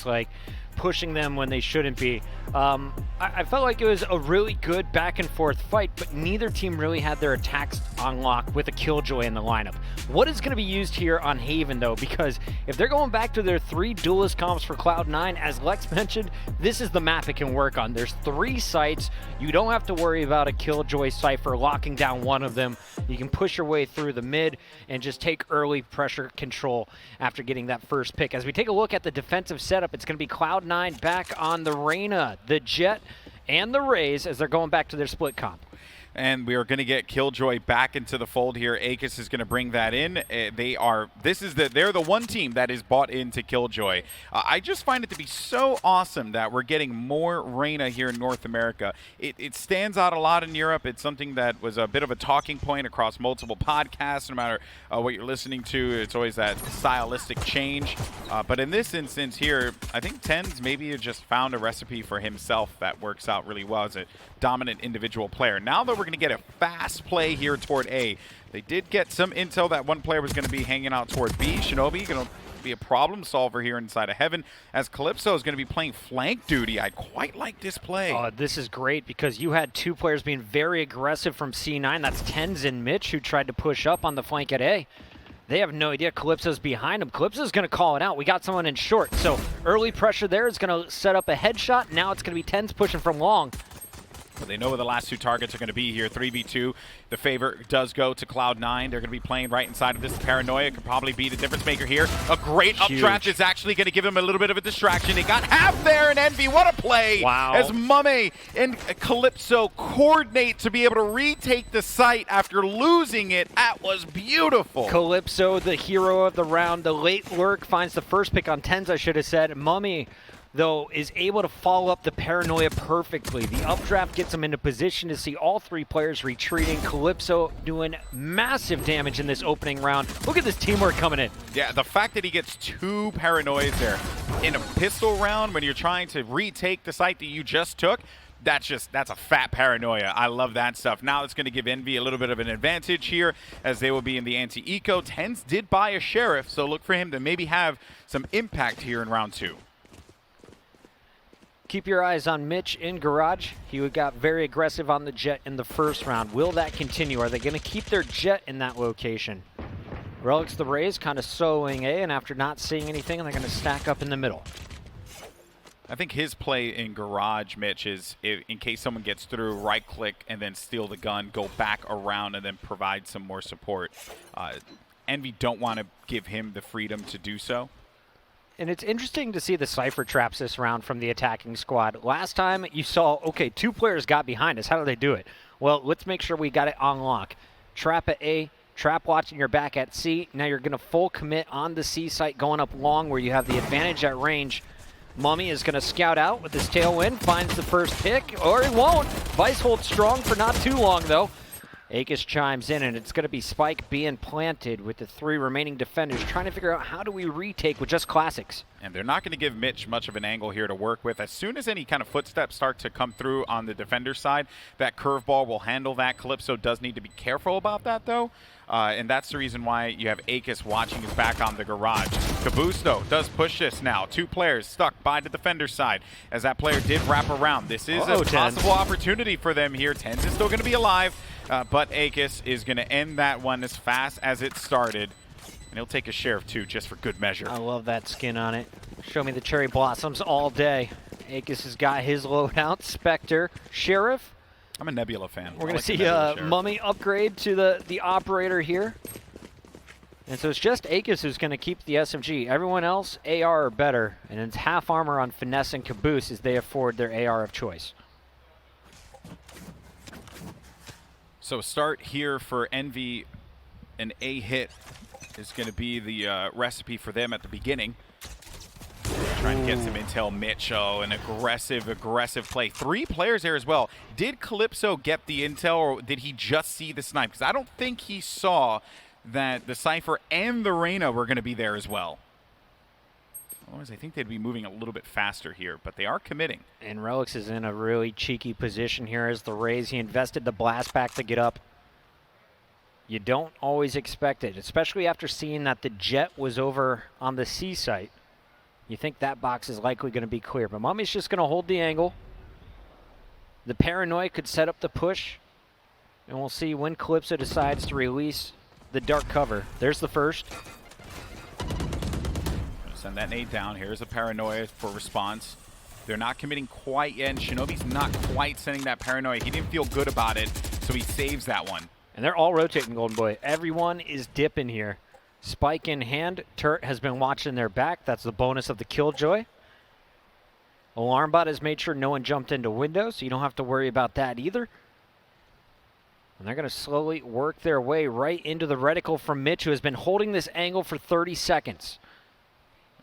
like, pushing them when they shouldn't be. I felt like it was a really good back and forth fight, but neither team really had their attacks on lock with a Killjoy in the lineup. What is going to be used here on Haven, though? Because if they're going back to their 3 duelist comps for Cloud9, as Lex mentioned, this is the map it can work on. There's 3 sites. You don't have to worry about a Killjoy Cypher locking down one of them. You can push your way through the mid and just take early pressure control after getting that first pick. As we take a look at the defensive setup, it's going to be Cloud9 back on the Reyna, the Jett, and the Raze as they're going back to their split comp. And we are going to get Killjoy back into the fold here. aKis is going to bring that in. They're the one team that is bought into Killjoy. I just find it to be so awesome that we're getting more Reyna here in North America. It stands out a lot in Europe. It's something that was a bit of a talking point across multiple podcasts. No matter what you're listening to, it's always that stylistic change. But in this instance here, I think TenZ maybe just found a recipe for himself that works out really well as a dominant individual player. Now that we're going to get a fast play here toward A. They did get some intel that one player was going to be hanging out toward B. shinobi going to be a problem solver here inside of Heaven, as Calypso is going to be playing flank duty. I quite like this play. Oh, this is great because you had 2 players being very aggressive from C9. That's TenZ and Mitch, who tried to push up on the flank at A. They have no idea Calypso's behind him. Calypso's going to call it out. We got someone in short. So early pressure there is going to set up a headshot. Now it's going to be TenZ pushing from long. But they know where the last 2 targets are going to be here. 3v2. The favor does go to Cloud9. They're going to be playing right inside of this. Paranoia could probably be the difference maker here. A great updraft is actually going to give him a little bit of a distraction. They got half there in Envy. What a play! Wow. As mummAy and Calypso coordinate to be able to retake the site after losing it. That was beautiful. Calypso, the hero of the round. The late lurk finds the first pick on TenZ, I should have said. mummAy, though, is able to follow up the Paranoia perfectly. The updraft gets him into position to see all 3 players retreating. Calypso doing massive damage in this opening round. Look at this teamwork coming in. Yeah, the fact that he gets 2 Paranoias there in a pistol round when you're trying to retake the site that you just took, that's a fat Paranoia. I love that stuff. Now it's going to give Envy a little bit of an advantage here as they will be in the anti-eco. TenZ did buy a Sheriff, so look for him to maybe have some impact here in round 2. Keep your eyes on Mitch in Garage. He got very aggressive on the Jett in the first round. Will that continue? Are they going to keep their Jett in that location? Relyks the Raze kind of soloing A, and after not seeing anything, they're going to stack up in the middle. I think his play in Garage, Mitch, is in case someone gets through, right-click and then steal the gun, go back around and then provide some more support. Envy don't want to give him the freedom to do so. And it's interesting to see the Cypher traps this round from the attacking squad. Last time you saw, okay, 2 players got behind us. How do they do it? Well, let's make sure we got it on lock. Trap at A, trap watching your back at C. Now you're going to full commit on the C site going up long where you have the advantage at range. mummAy is going to scout out with his tailwind, finds the first pick, or he won't. Vice holds strong for not too long, though. aKis chimes in, and it's going to be Spike being planted with the 3 remaining defenders, trying to figure out how do we retake with just classics. And they're not going to give Mitch much of an angle here to work with. As soon as any kind of footsteps start to come through on the defender side, that curveball will handle that. Calypso does need to be careful about that, though. And that's the reason why you have aKis watching his back on the Garage. Kaboose, though, does push this now. 2 players stuck by the defender side as that player did wrap around. This is a possible opportunity for them here. TenZ is still going to be alive, but aKis is going to end that one as fast as it started. And he'll take a Sheriff, too, just for good measure. I love that skin on it. Show me the cherry blossoms all day. aKis has got his loadout. Spectre, Sheriff. I'm a Nebula fan. We're going to see mummAy upgrade to the operator here. And so it's just aKis who's going to keep the SMG. Everyone else, AR or better. And it's half armor on Finesse and Caboose as they afford their AR of choice. So start here for Envy. An A hit is going to be the recipe for them at the beginning. Trying to get some intel. Mitch, an aggressive play. 3 players there as well. Did Calypso get the intel, or did he just see the snipe? Because I don't think he saw that the Cypher and the Reyna were going to be there as well. Otherwise, I think they'd be moving a little bit faster here, but they are committing. And Relyks is in a really cheeky position here as the Raze. He invested the blast pack to get up. You don't always expect it, especially after seeing that the Jett was over on the C site. You think that box is likely going to be clear, but mummAy's just going to hold the angle. The paranoia could set up the push, and we'll see when Calypso decides to release the dark cover. There's the first. Send that nade down. Here's a paranoia for response. They're not committing quite yet, and shinobi's not quite sending that paranoia. He didn't feel good about it, so he saves that one. And they're all rotating, Golden Boy. Everyone is dipping here. Spike in hand. Turret has been watching their back. That's the bonus of the Killjoy. Alarmbot has made sure no one jumped into windows, so you don't have to worry about that either. And they're going to slowly work their way right into the reticle from Mitch, who has been holding this angle for 30 seconds.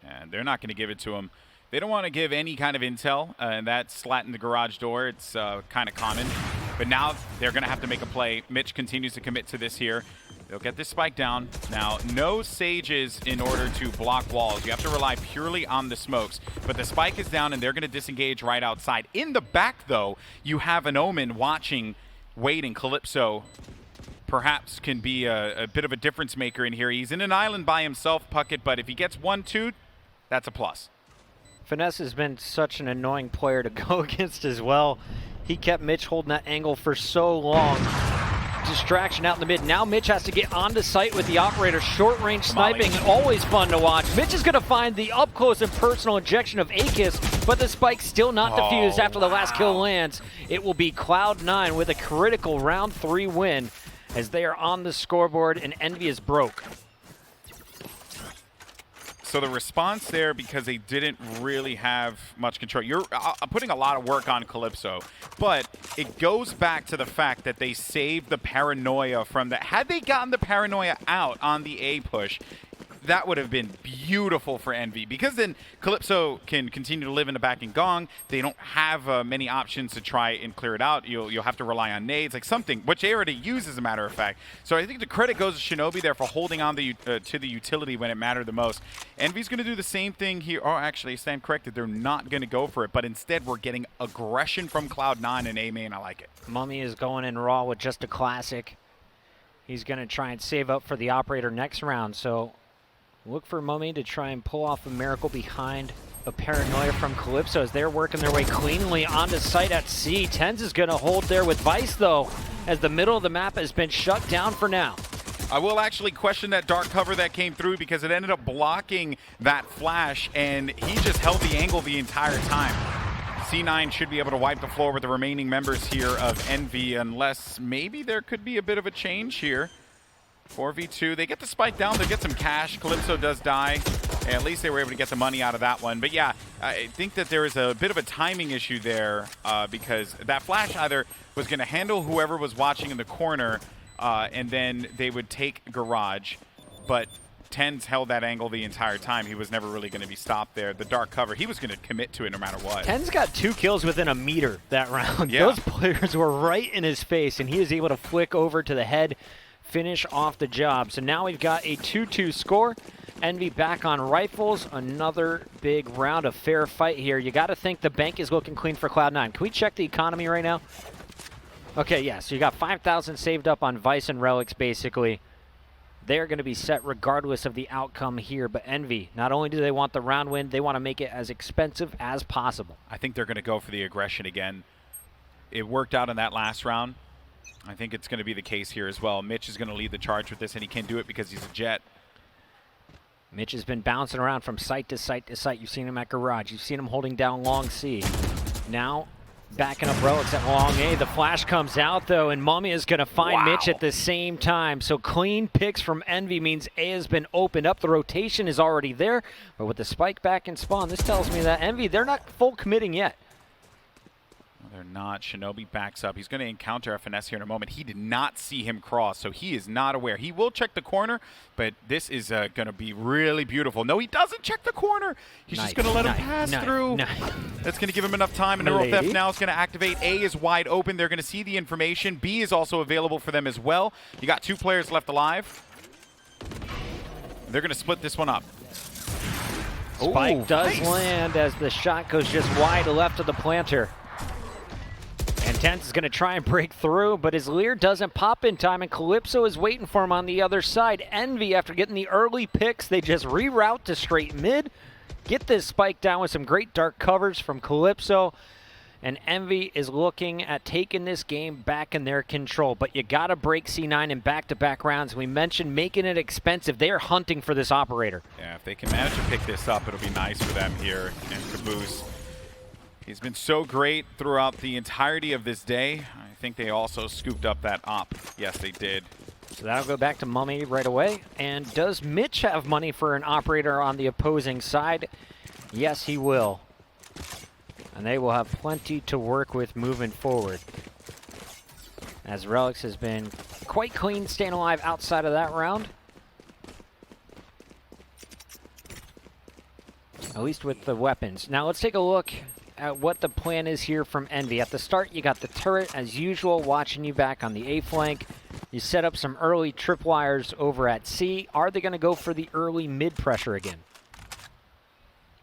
And they're not going to give it to him. They don't want to give any kind of intel, and that's slat in the garage door. It's kind of common. But now they're going to have to make a play. Mitch continues to commit to this here. They'll get this spike down. Now, no sages in order to block walls. You have to rely purely on the smokes. But the spike is down, and they're going to disengage right outside. In the back, though, you have an Omen watching, waiting. Calypso perhaps can be a bit of a difference maker in here. He's in an island by himself, Puckett, but if he gets 1-2, that's a plus. Finesse has been such an annoying player to go against as well. He kept Mitch holding that angle for so long. Distraction out in the mid. Now Mitch has to get onto site with the operator. Short range sniping, always fun to watch. Mitch is going to find the up close and personal injection of aKis, but the spike still not defused after the last kill lands. It will be Cloud9 with a critical round 3 win as they are on the scoreboard and Envy is broke. So the response there, because they didn't really have much control. You're putting a lot of work on Calypso, but it goes back to the fact that they saved the paranoia from that. Had they gotten the paranoia out on the A push, that would have been beautiful for Envy, because then Calypso can continue to live in the back and gong. They don't have many options to try and clear it out. You'll have to rely on nades, like something, which they already use as a matter of fact. So I think the credit goes to shinobi there for holding on to the utility when it mattered the most. Envy's going to do the same thing here. Oh, actually, I stand corrected. They're not going to go for it, but instead we're getting aggression from Cloud9 and A main. I like it. mummAy is going in raw with just a classic. He's going to try and save up for the operator next round, so look for mummAy to try and pull off a miracle behind a paranoia from Calypso as they're working their way cleanly onto site at C. TenZ is going to hold there with Vice, though, as the middle of the map has been shut down for now. I will actually question that dark cover that came through, because it ended up blocking that flash, and he just held the angle the entire time. C9 should be able to wipe the floor with the remaining members here of Envy, unless maybe there could be a bit of a change here. 4v2, they get the spike down, they get some cash. Calypso does die. At least they were able to get the money out of that one. But yeah, I think that there is a bit of a timing issue there, because that flash either was going to handle whoever was watching in the corner, and then they would take garage. But TenZ held that angle the entire time. He was never really going to be stopped there. The dark cover, he was going to commit to it no matter what. TenZ got 2 kills within a meter that round. Yeah. Those players were right in his face, and he is able to flick over to the head, finish off the job. So now we've got a 2-2 score. Envy back on rifles. Another big round of fair fight here. You got to think the bank is looking clean for Cloud9. Can we check the economy right now? Okay, yeah, so you got 5,000 saved up on Vice and Relyks, basically. They're going to be set regardless of the outcome here. But Envy, not only do they want the round win, they want to make it as expensive as possible. I think they're going to go for the aggression again. It worked out in that last round. I think it's going to be the case here as well. Mitch is going to lead the charge with this, and he can do it because he's a Jett. Mitch has been bouncing around from site to site to site. You've seen him at garage. You've seen him holding down long C. Now backing up Relyks at long A. The flash comes out, though, and mummAy is going to find Mitch at the same time. So clean picks from Envy means A has been opened up. The rotation is already there. But with the spike back in spawn, this tells me that Envy, they're not full committing yet. They're not. Shinobi backs up. He's going to encounter a finesse here in a moment. He did not see him cross, so he is not aware. He will check the corner, but this is going to be really beautiful. No, he doesn't check the corner. He's just going to let him pass through. That's going to give him enough time. And Neural Theft now is going to activate. A is wide open. They're going to see the information. B is also available for them as well. You got 2 players left alive. They're going to split this one up. Spike does land as the shot goes just wide left of the planter. And TenZ is going to try and break through, but his Leer doesn't pop in time, and Calypso is waiting for him on the other side. Envy, after getting the early picks, they just reroute to straight mid. get this spike down with some great dark covers from Calypso. And Envy is looking at taking this game back in their control. But you got to break C9 in back-to-back rounds. We mentioned making it expensive. They are hunting for this operator. Yeah, if they can manage to pick this up, it'll be nice for them here. And kaboose, he's been so great throughout the entirety of this day. I think they also scooped up that op. Yes, they did. So that'll go back to mummAy right away. And does Mitch have money for an operator on the opposing side? Yes, he will. And they will have plenty to work with moving forward. As Relyks has been quite clean staying alive outside of that round. At least with the weapons. Now let's take a look at what the plan is here from Envy. At the start, you got the turret, as usual, watching you back on the A flank. You set up some early tripwires over at C. Are they going to go for the early mid pressure again?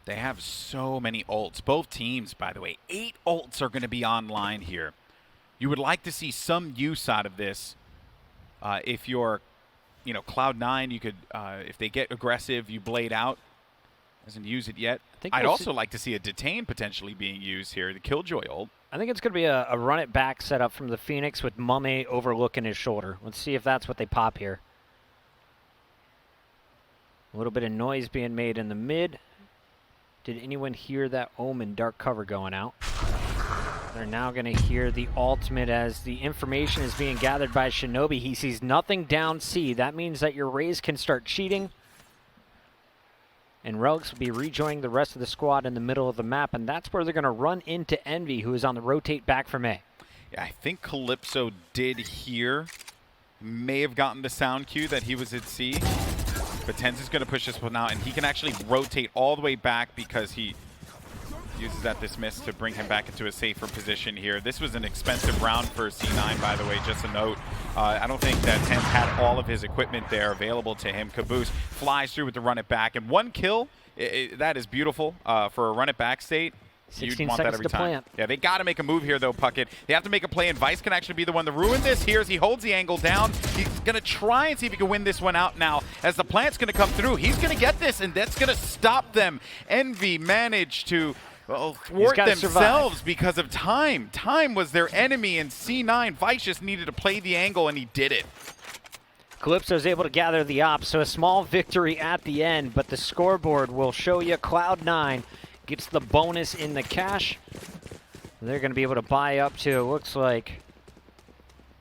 They have so many ults. Both teams, by the way, 8 ults are going to be online here. You would like to see some use out of this. If you're, Cloud9, you could, if they get aggressive, you blade out. Hasn't used it yet. I'd also like to see a detain potentially being used here, the Killjoy ult. I think it's going to be a run it back setup from the Phoenix with mummAy overlooking his shoulder. Let's see if that's what they pop here. A little bit of noise being made in the mid. Did anyone hear that Omen dark cover going out? They're now going to hear the ultimate as the information is being gathered by shinobi. He sees nothing down C. That means that your Raze can start cheating. And Relyks will be rejoining the rest of the squad in the middle of the map, and that's where they're going to run into Envy, who is on the rotate back from A. Yeah, I think Calypso did hear, may have gotten the sound cue that he was at C. But TenZ is going to push this one out, and he can actually rotate all the way back because he uses that dismiss to bring him back into a safer position here. This was an expensive round for C9, by the way, just a note. I don't think that TenZ had all of his equipment there available to him. kaboose flies through with the run it back, and 1 kill, that is beautiful for a run it back state. 16 want seconds that every to time. plant. Yeah, they got to make a move here, though, Puckett. They have to make a play, and Vice can actually be the one to ruin this here as he holds the angle down. He's going to try and see if he can win this one out now. As the plant's going to come through, he's going to get this, and that's going to stop them. Envy managed to thwart themselves because of time. Time was their enemy, and C9, Vice just needed to play the angle, and he did it. Calypso's able to gather the ops, so a small victory at the end, but the scoreboard will show you Cloud9 gets the bonus in the cash. They're going to be able to buy up to, it looks like,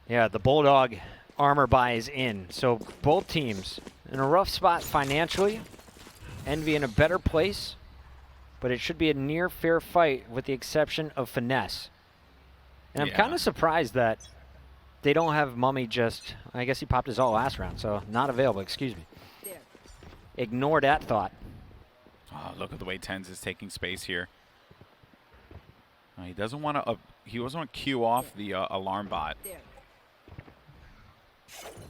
yeah, the Bulldog armor buy is in. So both teams in a rough spot financially. Envy in a better place, but it should be a near fair fight with the exception of Finesse. And I'm kind of surprised that they don't have mummAy just, I guess he popped his ult last round, so not available, excuse me. Ignore that thought. Oh, look at the way TenZ is taking space here. He doesn't want to. He doesn't want to queue off the alarm bot.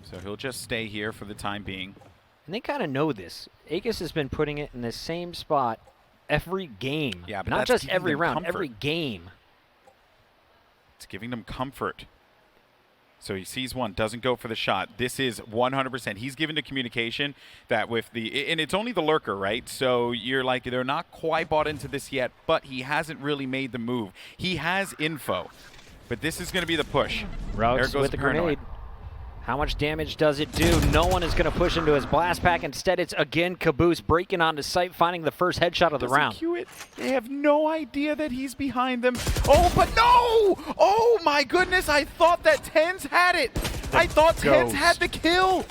So he'll just stay here for the time being. And they kind of know this. aKis has been putting it in the same spot every game. Yeah, but not just every round, comfort. every game. It's giving them comfort. So he sees one, doesn't go for the shot. This is 100%. He's given the communication that with the, and it's only the lurker, right? So you're like, they're not quite bought into this yet, but he hasn't really made the move. He has info, but this is going to be the push. Relyks with the grenade. How much damage does it do? No one is going to push into his blast pack. Instead, it's again kaboose breaking onto site, finding the first headshot of the round. Cue it. They have no idea that he's behind them. Oh, but no! Oh my goodness! I thought that TenZ had it. I thought TenZ had the kill.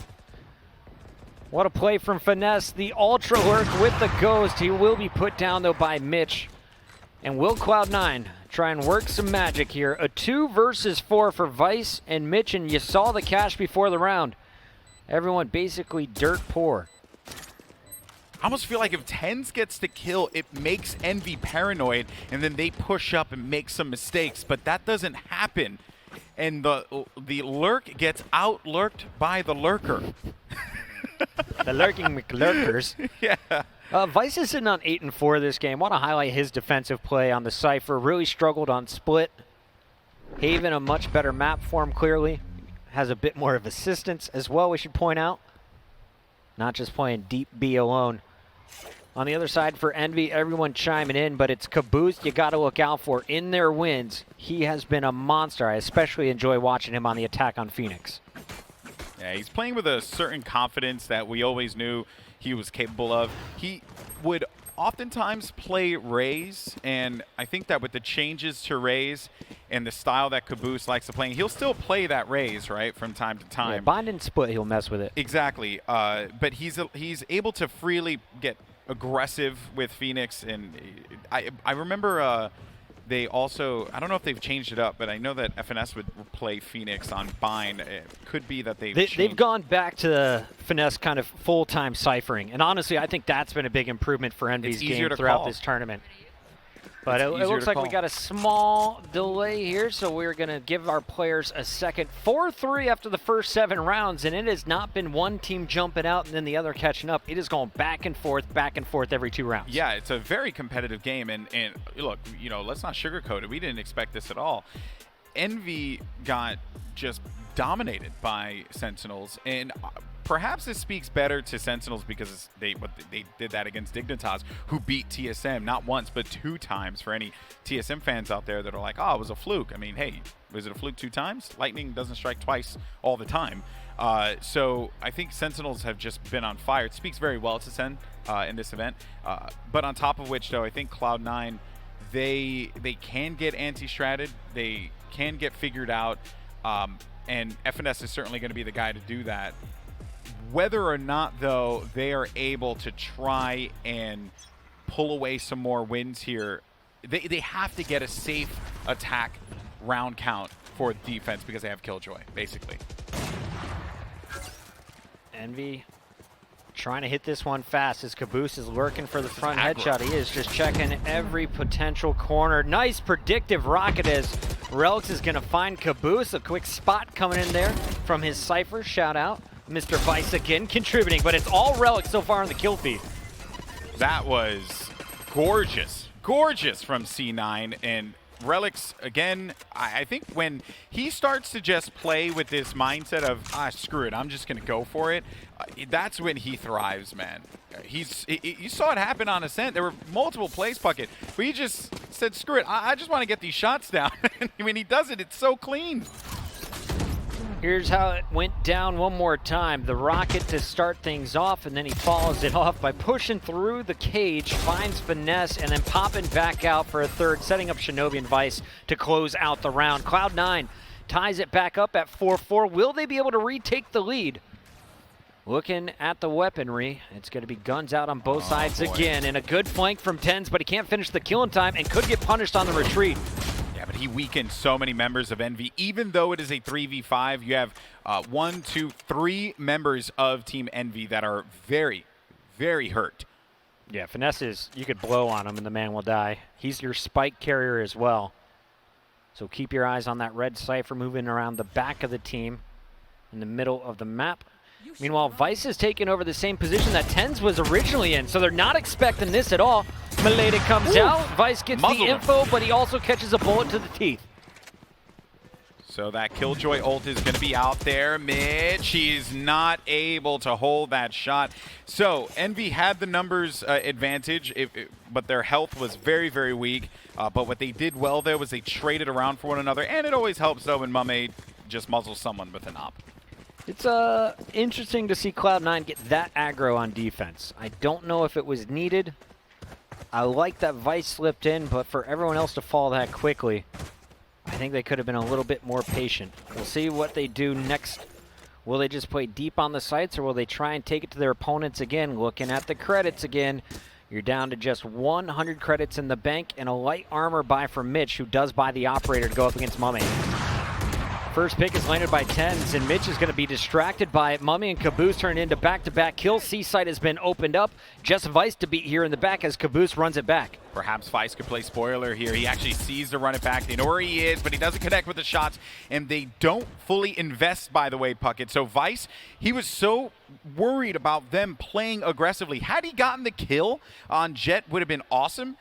What a play from Finesse. The Ultra Lurk with the Ghost. He will be put down though by Mitch. And will Cloud9 try and work some magic here? A 2 versus 4 for Vice and Mitch, and you saw the cash before the round. Everyone basically dirt poor. I almost feel like if TenZ gets the kill, it makes Envy paranoid, and then they push up and make some mistakes, but that doesn't happen. And the lurk gets out-lurked by the lurker. The lurking McLurkers. Yeah. Vice is sitting on 8-4 this game. Want to highlight his defensive play on the Cypher. Really struggled on split. Haven, a much better map for him, clearly. Has a bit more of assistance as well, we should point out. Not just playing deep B alone. On the other side for Envy, everyone chiming in, but it's kaboose you got to look out for in their wins. He has been a monster. I especially enjoy watching him on the attack on Phoenix. Yeah, he's playing with a certain confidence that we always knew he was capable of. He would oftentimes play Raze, and I think that with the changes to Raze and the style that kaboose likes to play, he'll still play that Raze, right, from time to time. Yeah, bind and split, he'll mess with it. Exactly, but he's able to freely get aggressive with Phoenix, and I remember they also, I don't know if they've changed it up, but I know that FNS would play Phoenix on bind. It could be that they've gone back to the finesse kind of full-time ciphering, and honestly, I think that's been a big improvement for Envy's game throughout this tournament. But it looks like we got a small delay here, so we're going to give our players a second. 4-3 after the first 7 rounds, and it has not been one team jumping out and then the other catching up. It is going back and forth every 2 rounds. Yeah, it's a very competitive game, and look, you know, let's not sugarcoat it. We didn't expect this at all. Envy got just dominated by Sentinels, and perhaps this speaks better to Sentinels because they did that against Dignitas, who beat TSM not once but 2 times. For any TSM fans out there that are like, oh, it was a fluke. I mean, hey, was it a fluke 2 times? Lightning doesn't strike twice all the time. So I think Sentinels have just been on fire. It speaks very well to Sen in this event. But on top of which, though, I think Cloud9, they can get anti-stratted. They can get figured out. And FNS is certainly going to be the guy to do that. Whether or not, though, they are able to try and pull away some more wins here, they have to get a safe attack round count for defense because they have Killjoy, basically. Envy trying to hit this one fast as kaboose is lurking for the front headshot. He is just checking every potential corner. Nice predictive rocket as Relyks is going to find kaboose. A quick spot coming in there from his Cypher. Shout out. Mr. Vice again contributing, but it's all Relyks so far in the kill feed. That was gorgeous. Gorgeous from C9. And Relyks, again, I think when he starts to just play with this mindset of, screw it, I'm just going to go for it, that's when he thrives, man. You saw it happen on Ascent. There were multiple plays, Puckett, but he just said, screw it, I just want to get these shots down. And when he does it, it's so clean. Here's how it went down one more time. The rocket to start things off, and then he follows it off by pushing through the cage, finds finesse, and then popping back out for a third, setting up Shinobi and Vice to close out the round. Cloud9 ties it back up at 4-4. Will they be able to retake the lead? Looking at the weaponry, it's going to be guns out on both sides again, and a good flank from TenZ, but he can't finish the kill in time and could get punished on the retreat. Yeah, but he weakened so many members of Envy. Even though it is a 3v5, you have 1, 2, 3 members of Team Envy that are very, very hurt. Yeah, finesse is, you could blow on him and the man will die. He's your spike carrier as well. So keep your eyes on that red Cypher moving around the back of the team in the middle of the map. Meanwhile, Vice is taking over the same position that TenZ was originally in, so they're not expecting this at all. Maleda comes out, Vice gets the info, but he also catches a bullet to the teeth. So that Killjoy ult is going to be out there. Mitch, he's not able to hold that shot. So Envy had the numbers advantage, but their health was very, very weak. But what they did well there was they traded around for one another, and it always helps, though, when mummAy just muzzles someone with an op. It's interesting to see Cloud9 get that aggro on defense. I don't know if it was needed. I like that Vice slipped in, but for everyone else to fall that quickly, I think they could have been a little bit more patient. We'll see what they do next. Will they just play deep on the sites, or will they try and take it to their opponents again? Looking at the credits again, you're down to just 100 credits in the bank and a light armor buy from Mitch, who does buy the operator to go up against mummAy. First pick is landed by TenZ, and Mitch is going to be distracted by it. mummAy and kaboose turn into back-to-back kills. C-site has been opened up. Just Vice to beat here in the back as kaboose runs it back. Perhaps Vice could play spoiler here. He actually sees to run it back. They know where he is, but he doesn't connect with the shots, and they don't fully invest, by the way, Puckett. So Vice, he was so worried about them playing aggressively. Had he gotten the kill on Jett, would have been awesome.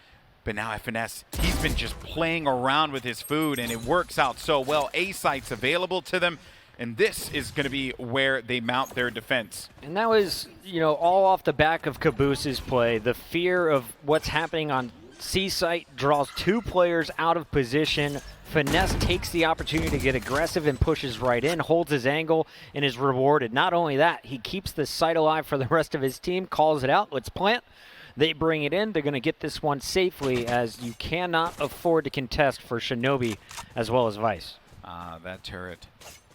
But now FNS, he's been just playing around with his food, and it works out so well. A site's available to them. And this is going to be where they mount their defense. And that was, you know, all off the back of kaboose's play. The fear of what's happening on C site draws 2 players out of position. Finesse takes the opportunity to get aggressive and pushes right in, holds his angle, and is rewarded. Not only that, he keeps the site alive for the rest of his team, calls it out, let's plant. They bring it in. They're going to get this one safely, as you cannot afford to contest for Shinobi as well as Vice. That turret.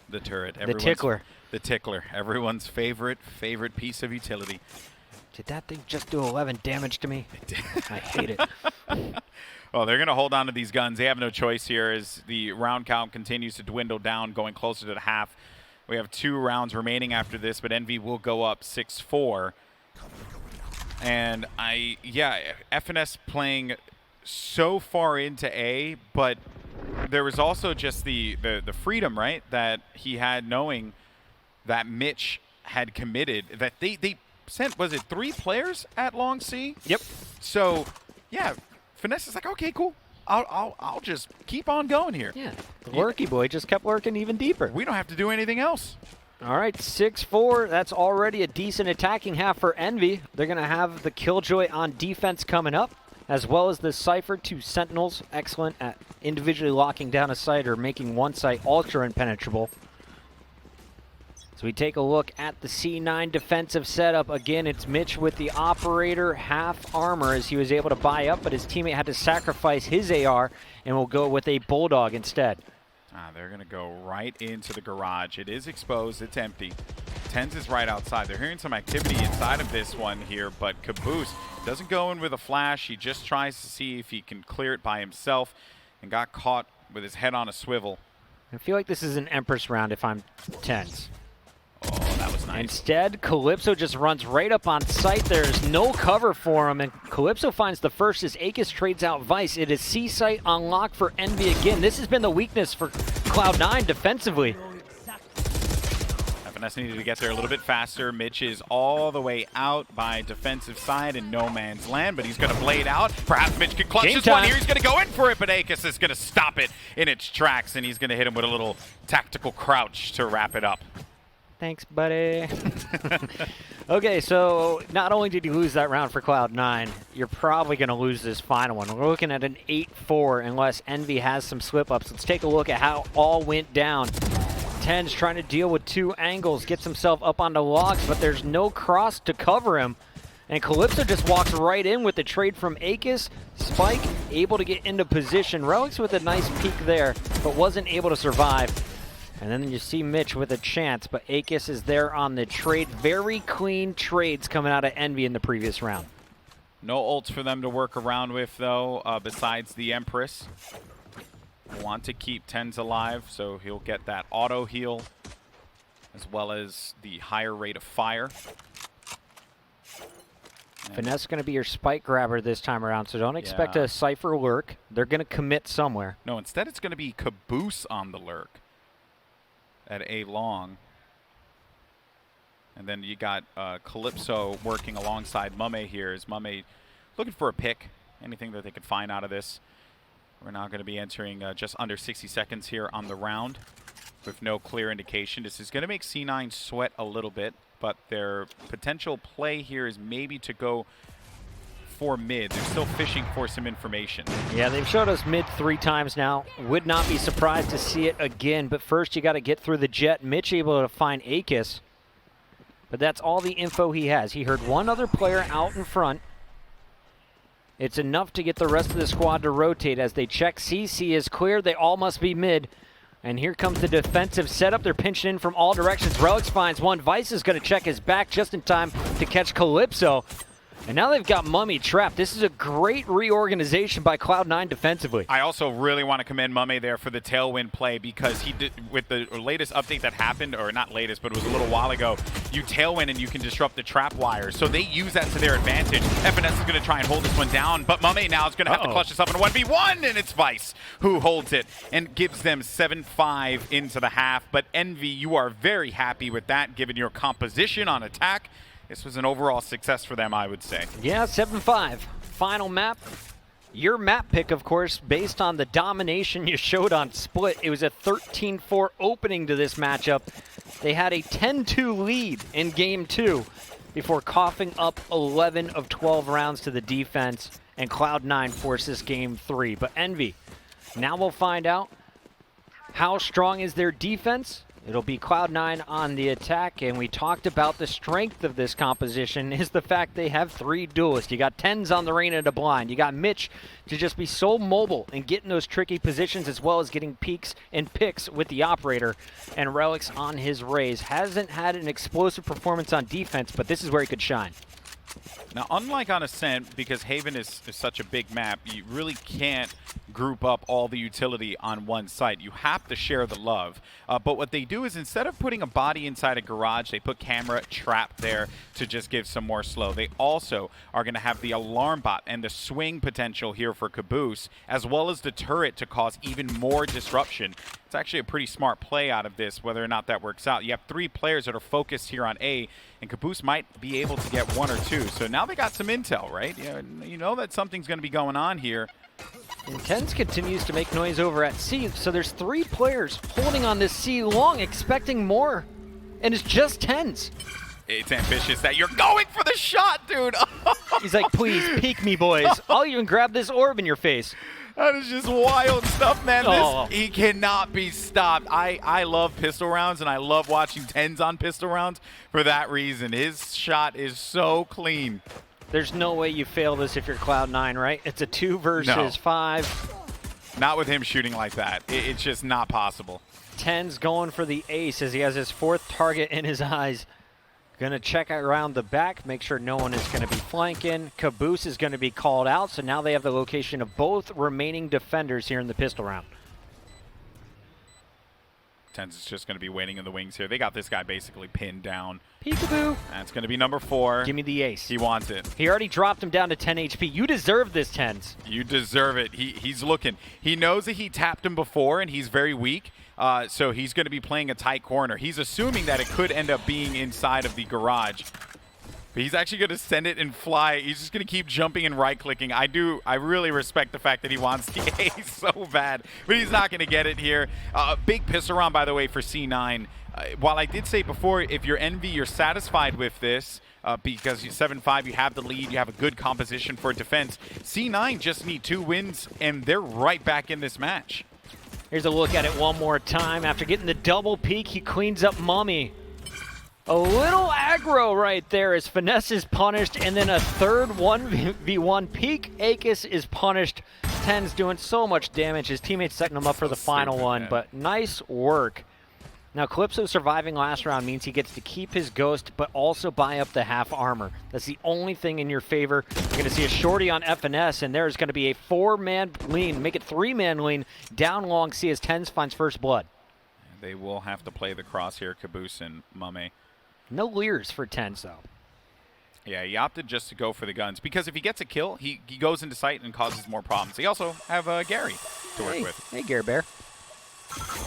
The turret. The tickler. The tickler. Everyone's favorite piece of utility. Did that thing just do 11 damage to me? I hate it. Well, they're going to hold on to these guns. They have no choice here as the round count continues to dwindle down, going closer to the half. We have 2 rounds remaining after this, but Envy will go up 6-4. And FNS playing so far into A, but there was also just the freedom, right, that he had knowing that Mitch had committed, that they sent, was it 3 players at Long C? Yep. So, yeah, Finesse is like, okay, cool. I'll just keep on going here. Yeah, the lurky boy just kept lurking even deeper. We don't have to do anything else. All right, 6-4. That's already a decent attacking half for Envy. They're going to have the Killjoy on defense coming up, as well as the Cypher. 2 Sentinels, excellent at individually locking down a site or making one site ultra impenetrable. So we take a look at the C9 defensive setup. Again, it's Mitch with the Operator half armor as he was able to buy up, but his teammate had to sacrifice his AR and will go with a Bulldog instead. They're going to go right into the garage. It is exposed. It's empty. TenZ is right outside. They're hearing some activity inside of this one here, but Kaboose doesn't go in with a flash. He just tries to see if he can clear it by himself and got caught with his head on a swivel. I feel like this is an Empress round if I'm TenZ. Oh, that was nice. Instead, Calypso just runs right up on site. There's no cover for him, and Calypso finds the first as aKis trades out Vice. It is C site on lock for Envy again. This has been the weakness for Cloud9 defensively. FNS needed to get there a little bit faster. Mitch is all the way out by defensive side in no man's land, but he's going to blade out. Perhaps Mitch can clutch this one here. He's going to go in for it, but aKis is going to stop it in its tracks, and he's going to hit him with a little tactical crouch to wrap it up. Thanks, buddy. Okay, so not only did you lose that round for Cloud9, you're probably going to lose this final one. We're looking at an 8-4 unless Envy has some slip-ups. Let's take a look at how all went down. TenZ trying to deal with 2 angles, gets himself up onto logs, but there's no cross to cover him. And Calypso just walks right in with the trade from aKis. Spike able to get into position. Relyks with a nice peek there, but wasn't able to survive. And then you see Mitch with a chance, but aKis is there on the trade. Very clean trades coming out of Envy in the previous round. No ults for them to work around with, though, besides the Empress. Want to keep TenZ alive, so he'll get that auto heal, as well as the higher rate of fire. Finesse going to be your spike grabber this time around, so don't expect a Cypher lurk. They're going to commit somewhere. No, instead it's going to be Kaboose on the lurk at A long. And then you got Calypso working alongside mummAy here. Is mummAy looking for a pick? Anything that they could find out of this. We're now going to be entering just under 60 seconds here on the round with no clear indication. This is going to make C9 sweat a little bit, but their potential play here is maybe to go for mid. They're still fishing for some information. Yeah, they've showed us mid 3 times now. Would not be surprised to see it again, but first you got to get through the Jett. Mitch able to find aKis, but that's all the info he has. He heard one other player out in front. It's enough to get the rest of the squad to rotate as they check. CC is clear. They all must be mid. And here comes the defensive setup. They're pinching in from all directions. Relyks finds one. Vice is going to check his back just in time to catch Calypso. And now they've got mummAy trapped. This is a great reorganization by Cloud9 defensively. I also really want to commend mummAy there for the tailwind play, because he did, with the latest update that happened, or not latest, but it was a little while ago, you tailwind and you can disrupt the trap wires. So they use that to their advantage. FNS is going to try and hold this one down, but mummAy now is going to have to clutch this up in a 1v1, and it's Vice who holds it and gives them 7-5 into the half. But Envy, you are very happy with that, given your composition on attack. This was an overall success for them, I would say. Yeah, 7-5. Final map. Your map pick, of course, based on the domination you showed on Split. It was a 13-4 opening to this matchup. They had a 10-2 lead in Game 2 before coughing up 11 of 12 rounds to the defense, and Cloud9 forces Game 3. But Envy, now we'll find out how strong is their defense. It'll be Cloud9 on the attack, and we talked about the strength of this composition is the fact they have 3 duelists. You got TenZ on the Reyna to blind. You got Mitch to just be so mobile and get in those tricky positions, as well as getting peeks and picks with the operator. And Relyks on his Raze hasn't had an explosive performance on defense, but this is where he could shine. Now, unlike on Ascent, because Haven is such a big map, you really can't group up all the utility on one site. You have to share the love. But what they do is, instead of putting a body inside a garage, they put camera trap there to just give some more slow. They also are going to have the alarm bot and the swing potential here for kaboose, as well as the turret to cause even more disruption. It's actually a pretty smart play out of this, whether or not that works out. You have 3 players that are focused here on A, and kaboose might be able to get 1 or 2. So now they got some intel, right? You know that something's going to be going on here. And TenZ continues to make noise over at C, so there's 3 players holding on this C long, expecting more, and it's just TenZ. It's ambitious that you're going for the shot, dude. He's like, please, peek me, boys. I'll even grab this orb in your face. That is just wild stuff, man. He cannot be stopped. I love pistol rounds, and I love watching TenZ on pistol rounds for that reason. His shot is so clean. There's no way you fail this if you're Cloud9, right? It's a 2 versus 5. Not with him shooting like that. It's just not possible. TenZ going for the ace as he has his 4th target in his eyes. Gonna check around the back, make sure no one is gonna be flanking. kaboose is gonna be called out, so now they have the location of both remaining defenders here in the pistol round. TenZ is just gonna be waiting in the wings here. They got this guy basically pinned down. Peekaboo. That's gonna be number 4. Give me the ace. He wants it. He already dropped him down to 10 HP. You deserve this, TenZ. You deserve it. He's looking. He knows that he tapped him before, and he's very weak. So he's going to be playing a tight corner. He's assuming that it could end up being inside of the garage. But he's actually going to send it and fly. He's just going to keep jumping and right-clicking. I really respect the fact that he wants the ace so bad. But he's not going to get it here. Big piss around, by the way, for C9. While I did say before, if you're Envy, you're satisfied with this. Because you're 7-5, you have the lead, you have a good composition for defense. C9 just need 2 wins, and they're right back in this match. Here's a look at it one more time. After getting the double peek, he cleans up mummAy. A little aggro right there as Finesse is punished, and then a third 1v1 peek. aKis is punished. TenZ doing so much damage. His teammates setting him up for the final one, but nice work. Now, Calypso surviving last round means he gets to keep his ghost, but also buy up the half armor. That's the only thing in your favor. You're going to see a shorty on FNS, and there's going to be a 4-man lean, make it 3-man lean, down long C as TenZ finds first blood. They will have to play the cross here, kaboose and mummAy. No leers for TenZ, though. Yeah, he opted just to go for the guns, because if he gets a kill, he goes into sight and causes more problems. They also have Gary to work with. Hey, Gary Bear.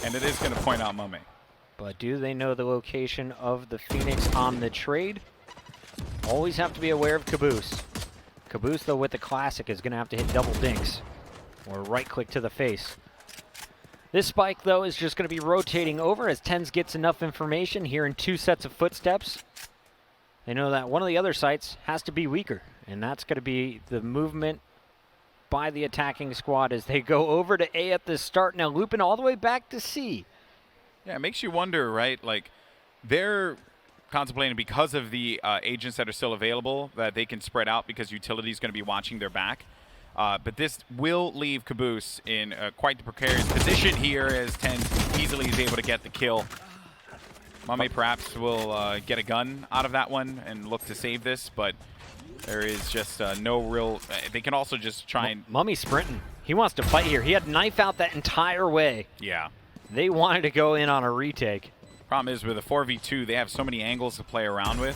And it is going to point out mummAy. But do they know the location of the Phoenix on the trade? Always have to be aware of kaboose. kaboose, though, with the classic, is going to have to hit double dinks or right-click to the face. This spike, though, is just going to be rotating over as TenZ gets enough information here in 2 sets of footsteps. They know that one of the other sites has to be weaker, and that's going to be the movement by the attacking squad as they go over to A at the start, now looping all the way back to C. Yeah, it makes you wonder, right? Like, they're contemplating, because of the agents that are still available, that they can spread out because utility is going to be watching their back. But this will leave kaboose in quite the precarious position here as TenZ easily is able to get the kill. mummAy perhaps will get a gun out of that one and look to save this, but there is just no real... they can also just try and... mummAy sprinting. He wants to fight here. He had knife out that entire way. Yeah. They wanted to go in on a retake. Problem is, with a 4v2, they have so many angles to play around with.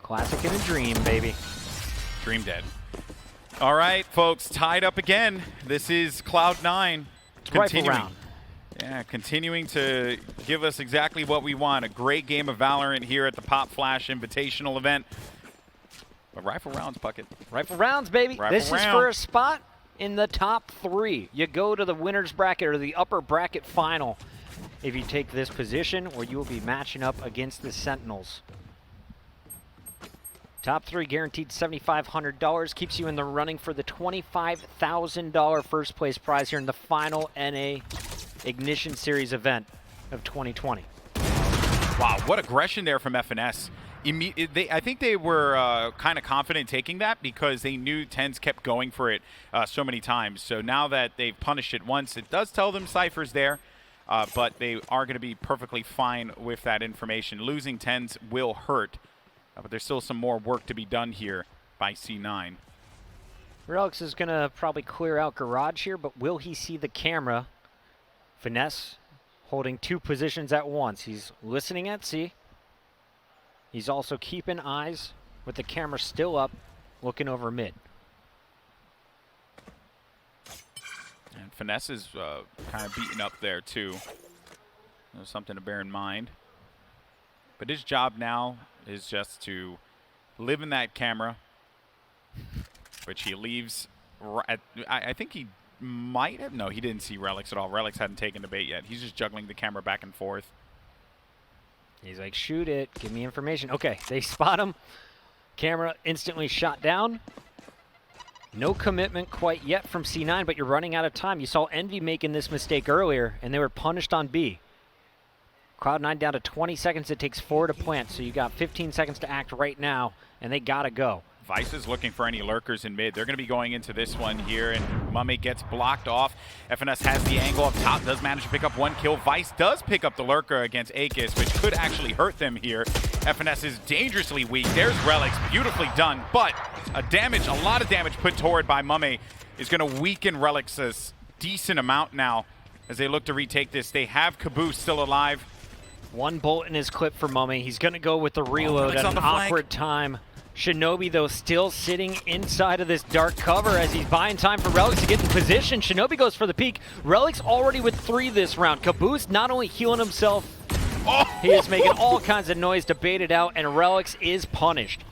Classic in a dream, baby. Dream dead. All right, folks, tied up again. This is Cloud9 continuing. Round. Yeah, continuing to give us exactly what we want. A great game of Valorant here at the Pop Flash Invitational event. But rifle rounds, Puckett. Rifle rounds, baby. Rifle this is for a spot in the top 3. You go to the winner's bracket or the upper bracket final if you take this position, or you will be matching up against the Sentinels. Top 3 guaranteed $7,500, keeps you in the running for the $25,000 first place prize here in the final NA Ignition Series event of 2020. Wow, what aggression there from FNS. I think they were kind of confident taking that because they knew TenZ kept going for it so many times. So now that they've punished it once, it does tell them Cypher's there, but they are going to be perfectly fine with that information. Losing TenZ will hurt. But there's still some more work to be done here by C9. Relyks is going to probably clear out garage here, but will he see the camera? Finesse holding 2 positions at once. He's listening at C. He's also keeping eyes with the camera still up, looking over mid. And Finesse is kind of beaten up there too. There's something to bear in mind. But his job now is just to live in that camera, which he leaves. I think he might have. No, he didn't see Relyks at all. Relyks hadn't taken the bait yet. He's just juggling the camera back and forth. He's like, shoot it. Give me information. Okay, they spot him. Camera instantly shot down. No commitment quite yet from C9, but you're running out of time. You saw Envy making this mistake earlier, and they were punished on B. Cloud9 down to 20 seconds. It takes 4 to plant, so you got 15 seconds to act right now, and they gotta go. Vice is looking for any lurkers in mid. They're going to be going into this one here, and mummAy gets blocked off. FNS has the angle up top, does manage to pick up 1 kill. Vice does pick up the lurker against aKis, which could actually hurt them here. FNS is dangerously weak. There's Relyks, beautifully done, but a lot of damage put toward by mummAy is going to weaken Relyks a decent amount now as they look to retake this. They have kaboose still alive. 1 bolt in his clip for mummAy. He's going to go with the reload at an awkward time. Shinobi, though, still sitting inside of this dark cover as he's buying time for Relyks to get in position. Shinobi goes for the peek. Relyks already with 3 this round. Kaboose not only healing himself, he is making all kinds of noise to bait it out, and Relyks is punished.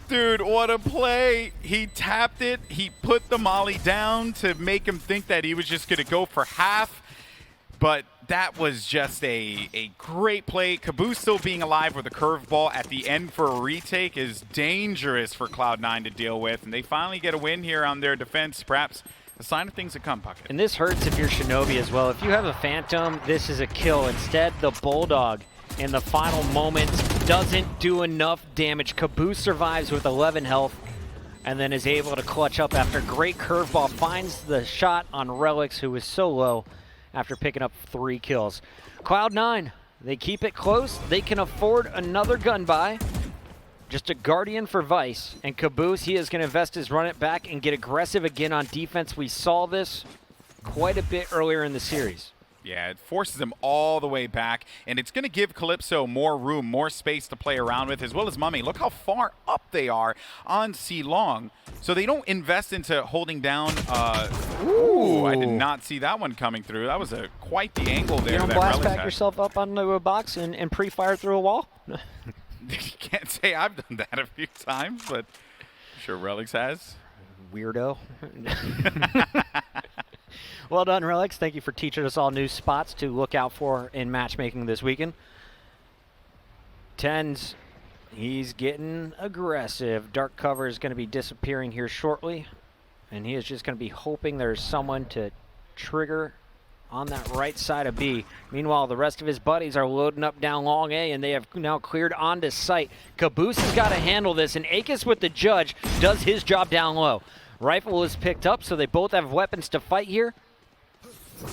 Dude, what a play. He tapped it. He put the molly down to make him think that he was just going to go for half. But that was just a great play. Kaboose still being alive with a curveball at the end for a retake is dangerous for Cloud9 to deal with. And they finally get a win here on their defense. Perhaps a sign of things to come, Puckett. And this hurts if you're Shinobi as well. If you have a Phantom, this is a kill. Instead, the Bulldog in the final moments doesn't do enough damage. Kaboose survives with 11 health and then is able to clutch up after great curveball. Finds the shot on Relyks, who was so low after picking up 3 kills. Cloud9, they keep it close. They can afford another gun buy. Just a Guardian for Vice. And Kaboose, he is going to invest his run it back and get aggressive again on defense. We saw this quite a bit earlier in the series. Yeah, it forces him all the way back, and it's going to give Calypso more room, more space to play around with, as well as mummAy. Look how far up they are on C-Long, so they don't invest into holding down. Ooh, I did not see that one coming through. That was quite the angle there. You don't that blast Relyks back had. yourself up onto a box and pre-fire through a wall? You can't say I've done that a few times, but I'm sure Relyks has. Weirdo. Well done, Relyks. Thank you for teaching us all new spots to look out for in matchmaking this weekend. TenZ, he's getting aggressive. Dark cover is going to be disappearing here shortly, and he is just going to be hoping there's someone to trigger on that right side of B. Meanwhile, the rest of his buddies are loading up down long A, and they have now cleared onto site. Kaboose has got to handle this, and aKis with the judge does his job down low. Rifle is picked up, so they both have weapons to fight here.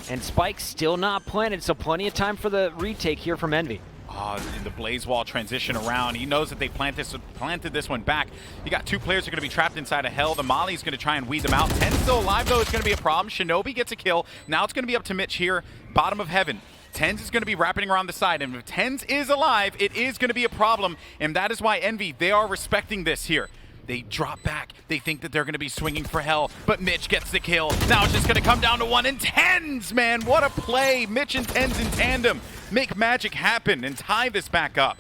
And Spike's still not planted, so plenty of time for the retake here from Envy. In the Blaze Wall transition around. He knows that they planted this one back. You got 2 players who are going to be trapped inside of Hell. The Molly's going to try and weed them out. TenZ still alive, though. It's going to be a problem. Shinobi gets a kill. Now it's going to be up to Mitch here, bottom of heaven. TenZ is going to be wrapping around the side, and if TenZ is alive, it is going to be a problem, and that is why Envy, they are respecting this here. They drop back. They think that they're going to be swinging for Hell, but Mitch gets the kill. Now it's just going to come down to 1, and TenZ, man, what a play. Mitch and TenZ in tandem make magic happen and tie this back up.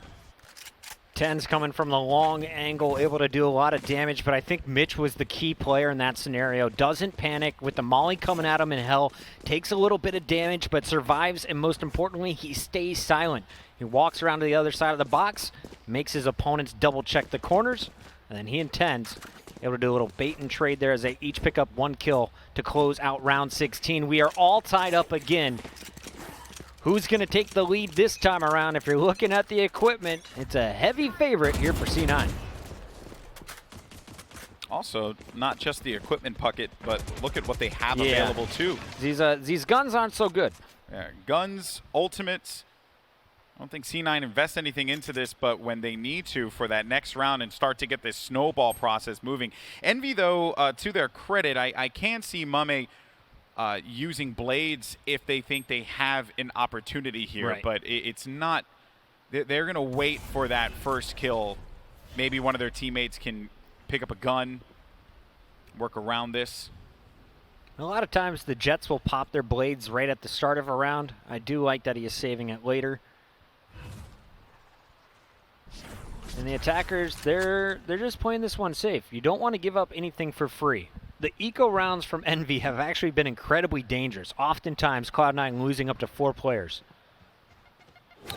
TenZ coming from the long angle, able to do a lot of damage, but I think Mitch was the key player in that scenario. Doesn't panic with the molly coming at him in hell, takes a little bit of damage, but survives, and most importantly, he stays silent. He walks around to the other side of the box, makes his opponents double check the corners, and then he and TenZ able to do a little bait and trade there as they each pick up 1 kill to close out round 16. We are all tied up again. Who's going to take the lead this time around? If you're looking at the equipment, it's a heavy favorite here for C9. Also, not just the equipment bucket, but look at what they have available too. These guns aren't so good. Yeah, guns, ultimates. I don't think C9 invests anything into this, but when they need to for that next round and start to get this snowball process moving. Envy, though, to their credit, I can see mummAy using blades if they think they have an opportunity here, right. But it's not. They're going to wait for that first kill. Maybe one of their teammates can pick up a gun, work around this. A lot of times the Jetts will pop their blades right at the start of a round. I do like that he is saving it later. And the attackers, they're just playing this one safe. You don't want to give up anything for free. The eco rounds from Envy have actually been incredibly dangerous. Oftentimes, Cloud9 losing up to 4 players.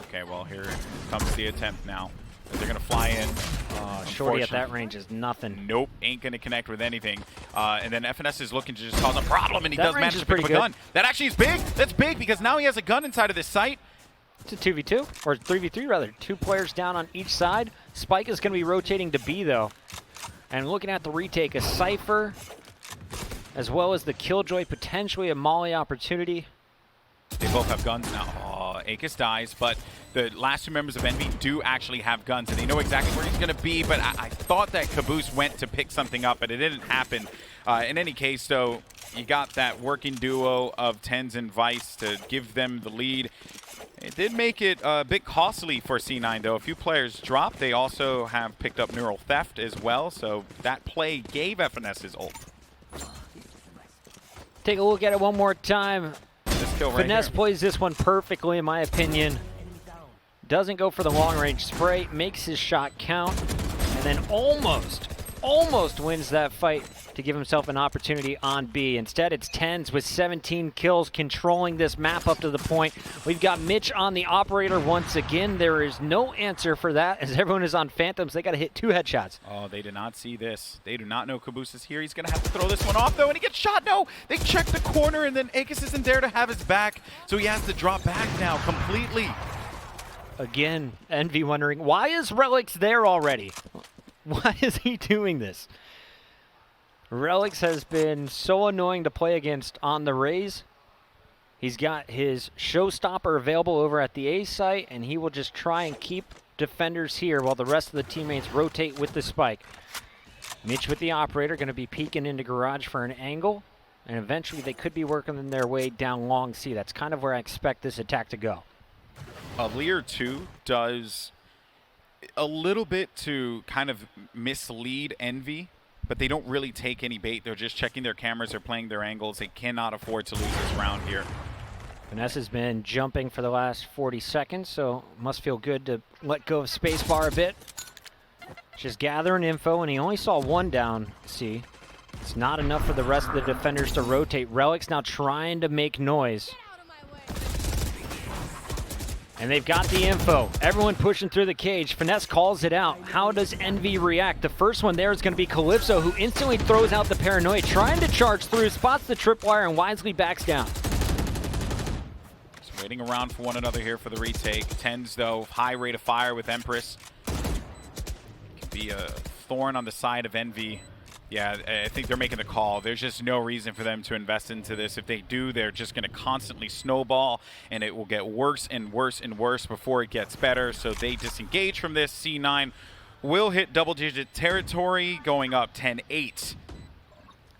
Okay, well, here comes the attempt now. They're going to fly in. Shorty at that range is nothing. Nope, ain't going to connect with anything. And then FNS is looking to just cause a problem, and he That does range manage is to pick up a pretty gun. That actually is big. That's big because now he has a gun inside of this site. It's a 2v2, or 3v3 rather. 2 players down on each side. Spike is going to be rotating to B though. And looking at the retake, a Cypher, as well as the Killjoy, potentially a molly opportunity. They both have guns now. Oh, aKis dies, but the last 2 members of Envy do actually have guns, and they know exactly where he's going to be, but I thought that kaboose went to pick something up, but it didn't happen. In any case, though, you got that working duo of TenZ and Vice to give them the lead. It did make it a bit costly for C9, though. A few players dropped. They also have picked up Neural Theft as well, so that play gave FNS his ult. Take a look at it one more time. This kill right Finesse here. plays this one perfectly, in my opinion. Doesn't go for the long-range spray, makes his shot count, and then almost wins that fight to give himself an opportunity on B. Instead, it's TenZ with 17 kills controlling this map up to the point. We've got Mitch on the operator once again. There is no answer for that as everyone is on Phantoms. They got to hit 2 headshots. Oh, they did not see this. They do not know kaboose is here. He's going to have to throw this one off, though, and he gets shot. No, they check the corner, and then aKis isn't there to have his back, so he has to drop back now completely. Again, Envy wondering, why is Relyks there already? Why is he doing this? Relyks has been so annoying to play against on the Raze. He's got his showstopper available over at the A site, and he will just try and keep defenders here while the rest of the teammates rotate with the spike. Mitch with the operator, going to be peeking into garage for an angle, and eventually they could be working their way down long C. That's kind of where I expect this attack to go. Lear 2 does a little bit to kind of mislead Envy, but they don't really take any bait. They're just checking their cameras, they're playing their angles. They cannot afford to lose this round here. Finesse has been jumping for the last 40 seconds, so must feel good to let go of spacebar a bit. Just gathering info, and he only saw 1 down C. It's not enough for the rest of the defenders to rotate. Relyks now trying to make noise. And they've got the info. Everyone pushing through the cage. Finesse calls it out. How does Envy react? The first one there is going to be Calypso, who instantly throws out the paranoia, trying to charge through, spots the tripwire, and wisely backs down. Just waiting around for one another here for the retake. TenZ, though, high rate of fire with Empress. Could be a thorn on the side of Envy. Yeah, I think they're making the call. There's just no reason for them to invest into this. If they do, they're just going to constantly snowball, and it will get worse and worse and worse before it gets better. So they disengage from this. C9 will hit double-digit territory, going up 10-8.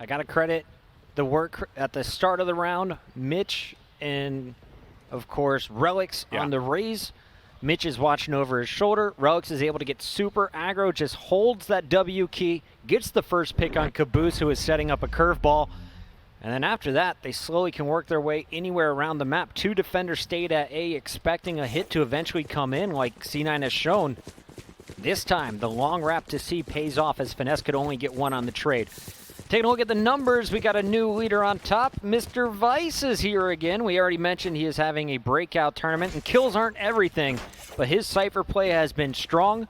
I got to credit the work at the start of the round. Mitch and, of course, Relyks on the Raze. Mitch is watching over his shoulder. Relyks is able to get super aggro, just holds that W key, gets the first pick on kaboose, who is setting up a curveball. And then after that, they slowly can work their way anywhere around the map. 2 defenders stayed at A, expecting a hit to eventually come in, like C9 has shown. This time, the long wrap to C pays off as Finesse could only get one on the trade. Taking a look at the numbers, we got a new leader on top. Mr. Vice is here again. We already mentioned he is having a breakout tournament, and kills aren't everything, but his Cypher play has been strong.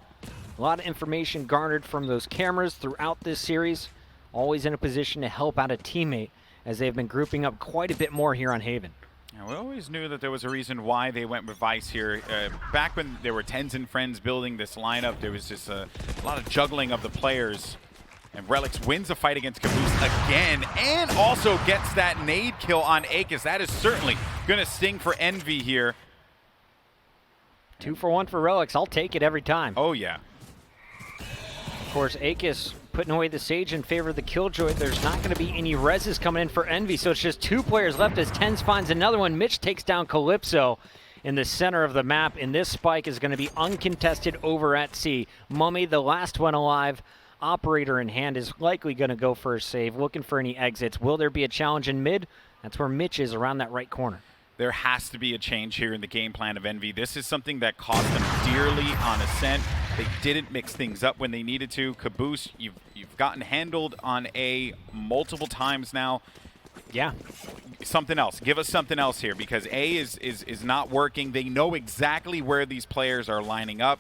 A lot of information garnered from those cameras throughout this series. Always in a position to help out a teammate, as they've been grouping up quite a bit more here on Haven. Yeah, we always knew that there was a reason why they went with Vice here. Back when there were TenZ and friends building this lineup, there was just a lot of juggling of the players. And Relyks wins a fight against kaboose again, and also gets that nade kill on aKis. That is certainly going to sting for Envy here. 2 for 1 for Relyks. I'll take it every time. Oh, yeah. Of course, aKis putting away the Sage in favor of the Killjoy. There's not going to be any reses coming in for Envy, so it's just 2 players left as TenZ finds another one. Mitch takes down Calypso in the center of the map, and this spike is going to be uncontested over at C. mummAy, the last one alive. Operator in hand, is likely going to go for a save, looking for any exits. Will there be a challenge in mid? That's where Mitch is, around that right corner. There has to be a change here in the game plan of Envy. This is something that cost them dearly on Ascent. They didn't mix things up when they needed to. Caboose, you've gotten handled on A multiple times now. Yeah. Something else. Give us something else here, because A is not working. They know exactly where these players are lining up.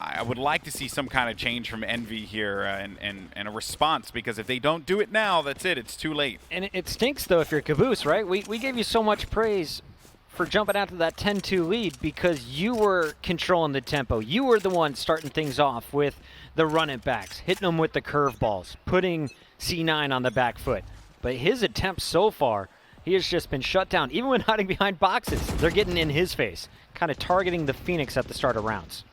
I would like to see some kind of change from Envy here and a response, because if they don't do it now, that's it. It's too late. And it stinks, though, if you're Caboose, right? We gave you so much praise for jumping out to that 10-2 lead because you were controlling the tempo. You were the one starting things off with the run-it-backs, hitting them with the curveballs, putting C9 on the back foot. But his attempts so far, he has just been shut down. Even when hiding behind boxes, they're getting in his face, kind of targeting the Phoenix at the start of rounds.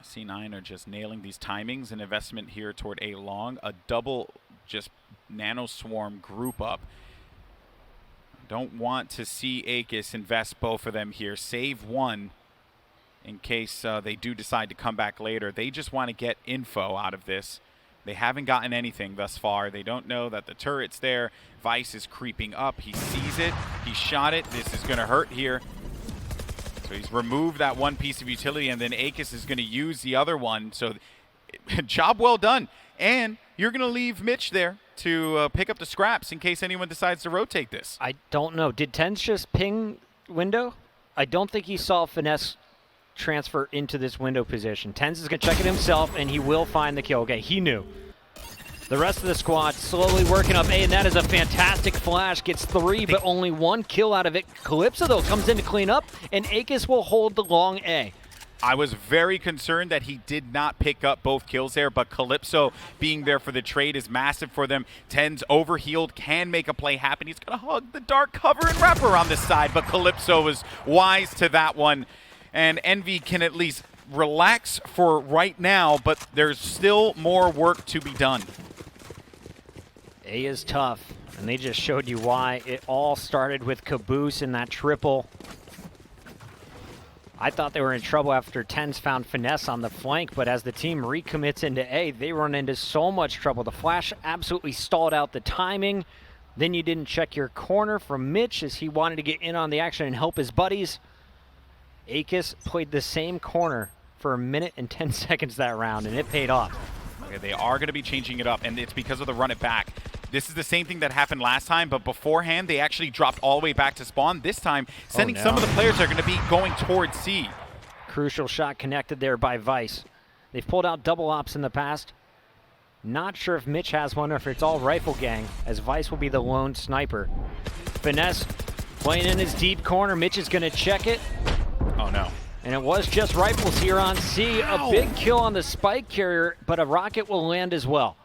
C9 are just nailing these timings and investment here toward A long. A double just nano swarm group up. Don't want to see aKis invest both of them here. Save one in case they do decide to come back later. They just want to get info out of this. They haven't gotten anything thus far. They don't know that the turret's there. Vice is creeping up. He sees it. He shot it. This is going to hurt here. So he's removed that one piece of utility, and then aKis is going to use the other one. So job well done. And you're going to leave Mitch there to pick up the scraps in case anyone decides to rotate this. I don't know. Did TenZ just ping window? I don't think he saw Finesse transfer into this window position. TenZ is going to check it himself, and he will find the kill. Okay, he knew. The rest of the squad slowly working up A, and that is a fantastic flash. Gets 3, but only 1 kill out of it. Calypso, though, comes in to clean up, and aKis will hold the long A. I was very concerned that he did not pick up both kills there, but Calypso being there for the trade is massive for them. TenZ overhealed, can make a play happen. He's going to hug the dark cover and wrap around this side, but Calypso was wise to that one. And Envy can at least relax for right now, but there's still more work to be done. A is tough, and they just showed you why. It all started with Caboose in that triple. I thought they were in trouble after TenZ found Finesse on the flank, but as the team recommits into A, they run into so much trouble. The flash absolutely stalled out the timing. Then you didn't check your corner from Mitch as he wanted to get in on the action and help his buddies. aKis played the same corner for 1 minute and 10 seconds that round, and it paid off. Okay, they are going to be changing it up, and it's because of the run it back. This is the same thing that happened last time, but beforehand, they actually dropped all the way back to spawn. This time, sending some of the players that are going to be going towards C. Crucial shot connected there by Vice. They've pulled out double ops in the past. Not sure if Mitch has one or if it's all rifle gang, as Vice will be the lone sniper. Finesse playing in his deep corner. Mitch is going to check it. Oh, no. And it was just rifles here on C. A big kill on the spike carrier, but a rocket will land as well.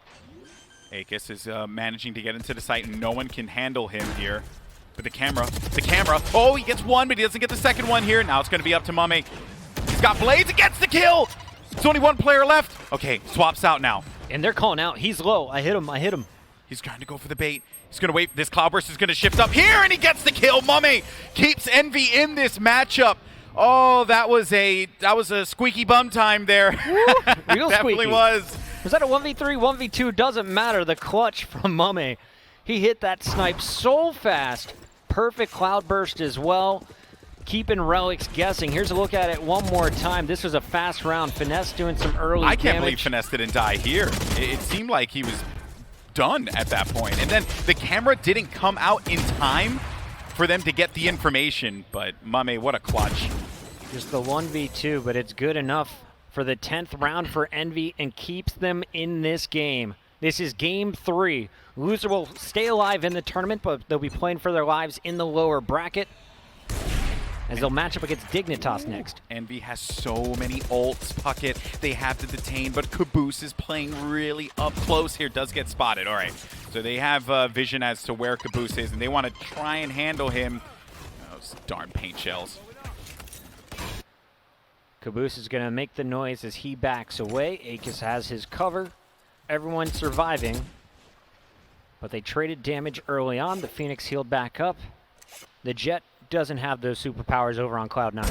aKis is managing to get into the site, and no one can handle him here. But the camera. Oh, he gets one, but he doesn't get the second one here. Now it's going to be up to mummAy. He's got blades. It gets the kill. There's only one player left. Okay, swaps out now. And they're calling out. He's low. I hit him. He's trying to go for the bait. He's going to wait. This Cloudburst is going to shift up here, and he gets the kill. mummAy keeps Envy in this matchup. Oh, that was a squeaky bum time there. Real Definitely squeaky. was. Was that a 1v3, 1v2? Doesn't matter. The clutch from mummAy. He hit that snipe so fast. Perfect Cloudburst as well. keeping Relyks guessing. Here's a look at it one more time. This was a fast round. Finesse doing some early damage. I can't believe Finesse didn't die here. It seemed like he was done at that point. And then the camera didn't come out in time for them to get the information. But mummAy, what a clutch. Just the 1v2, but it's good enough for the 10th round for Envy and keeps them in this game. This is game 3. Loser will stay alive in the tournament, but they'll be playing for their lives in the lower bracket as they'll match up against Dignitas next. Envy has so many ults, Puckett. They have to detain, but Kaboose is playing really up close here. Does get spotted. All right. So they have vision as to where Kaboose is, and they want to try and handle him. Those darn paint shells. Kaboose is going to make the noise as he backs away. aKis has his cover. Everyone surviving. But they traded damage early on. The Phoenix healed back up. The Jett doesn't have those superpowers over on Cloud9.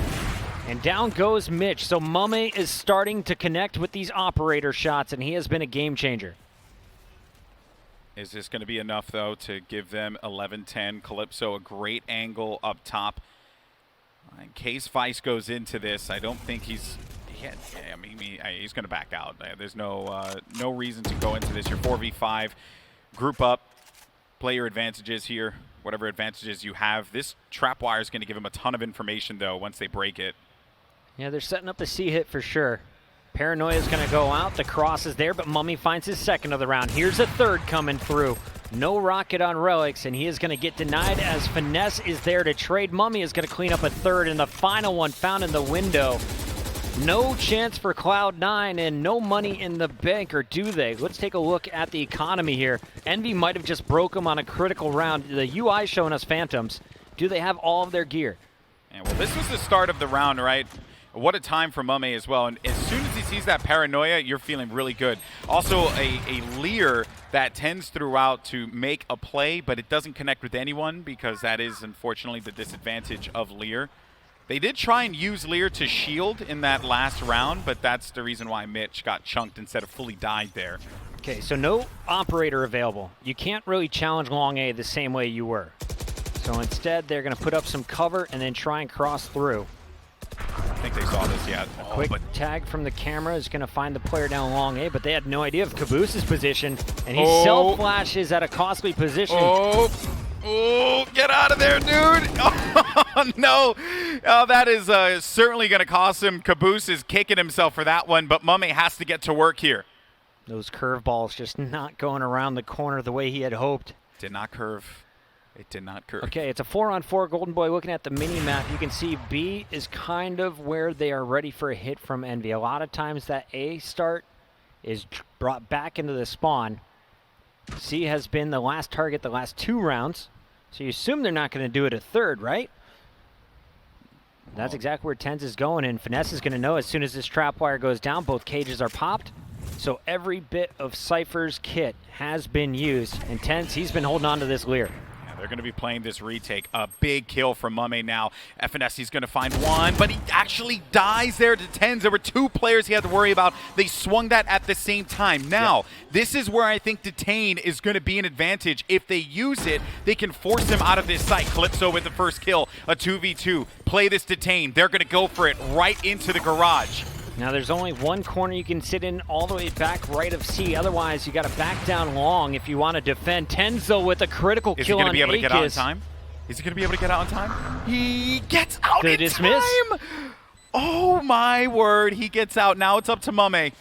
And down goes Mitch. So mummAy is starting to connect with these operator shots, and he has been a game changer. Is this going to be enough, though, to give them 11-10? Calypso, a great angle up top. In case Vice goes into this, I don't think he's going to back out. There's no reason to go into this. You're 4v5, group up, play your advantages here, whatever advantages you have. This trapwire is going to give him a ton of information, though, once they break it. Yeah, they're setting up the C hit for sure. Paranoia is going to go out. The cross is there, but mummAy finds his second of the round. Here's a third coming through. No rocket on Relyks, and he is going to get denied as Finesse is there to trade. mummAy is going to clean up a third, and the final one found in the window. No chance for Cloud9 and no money in the bank, or do they? Let's take a look at the economy here. Envy might have just broke them on a critical round. The UI showing us Phantoms. Do they have all of their gear? Yeah, well, this was the start of the round, right? What a time for mummAy as well. And as soon as he sees that Paranoia, you're feeling really good. Also, a Lear that TenZ threw out to make a play, but it doesn't connect with anyone because that is, unfortunately, the disadvantage of Lear. They did try and use Lear to shield in that last round, but that's the reason why Mitch got chunked instead of fully died there. Okay, so no operator available. You can't really challenge long A the same way you were. So instead, they're going to put up some cover and then try and cross through. I think they saw this, yeah. A quick tag from the camera is going to find the player down long A, but they had no idea of Kaboose's position, and he self-flashes at a costly position. Oh, get out of there, dude! Oh, no! Oh, that is certainly going to cost him. Kaboose is kicking himself for that one, but mummAy has to get to work here. Those curveballs just not going around the corner the way he had hoped. Did not curve. It did not curve. Okay, it's a 4-on-4. Golden Boy looking at the mini-map. You can see B is kind of where they are ready for a hit from Envy. A lot of times that A start is brought back into the spawn. C has been the last target the last 2 rounds. So you assume they're not going to do it a third, right? That's exactly where TenZ is going, and Finesse is going to know as soon as this trapwire goes down, both cages are popped. So every bit of Cypher's kit has been used, and TenZ, he's been holding on to this Lear. They're going to be playing this retake. A big kill from mummAy now. FNS, he's going to find one, but he actually dies there to TenZ. There were 2 players he had to worry about. They swung that at the same time. Now, this is where I think detain is going to be an advantage. If they use it, they can force him out of this site. Calypso with the first kill, a 2v2. Play this detain. They're going to go for it right into the garage. Now there's only one corner you can sit in all the way back right of C. Otherwise, you got to back down long if you want to defend. TenZ with a critical kill on aKis. Is he going to be able to get out in time? Is he going to be able to get out in time? He gets out in dismiss. time! Oh my word, he gets out. Now it's up to mummAy.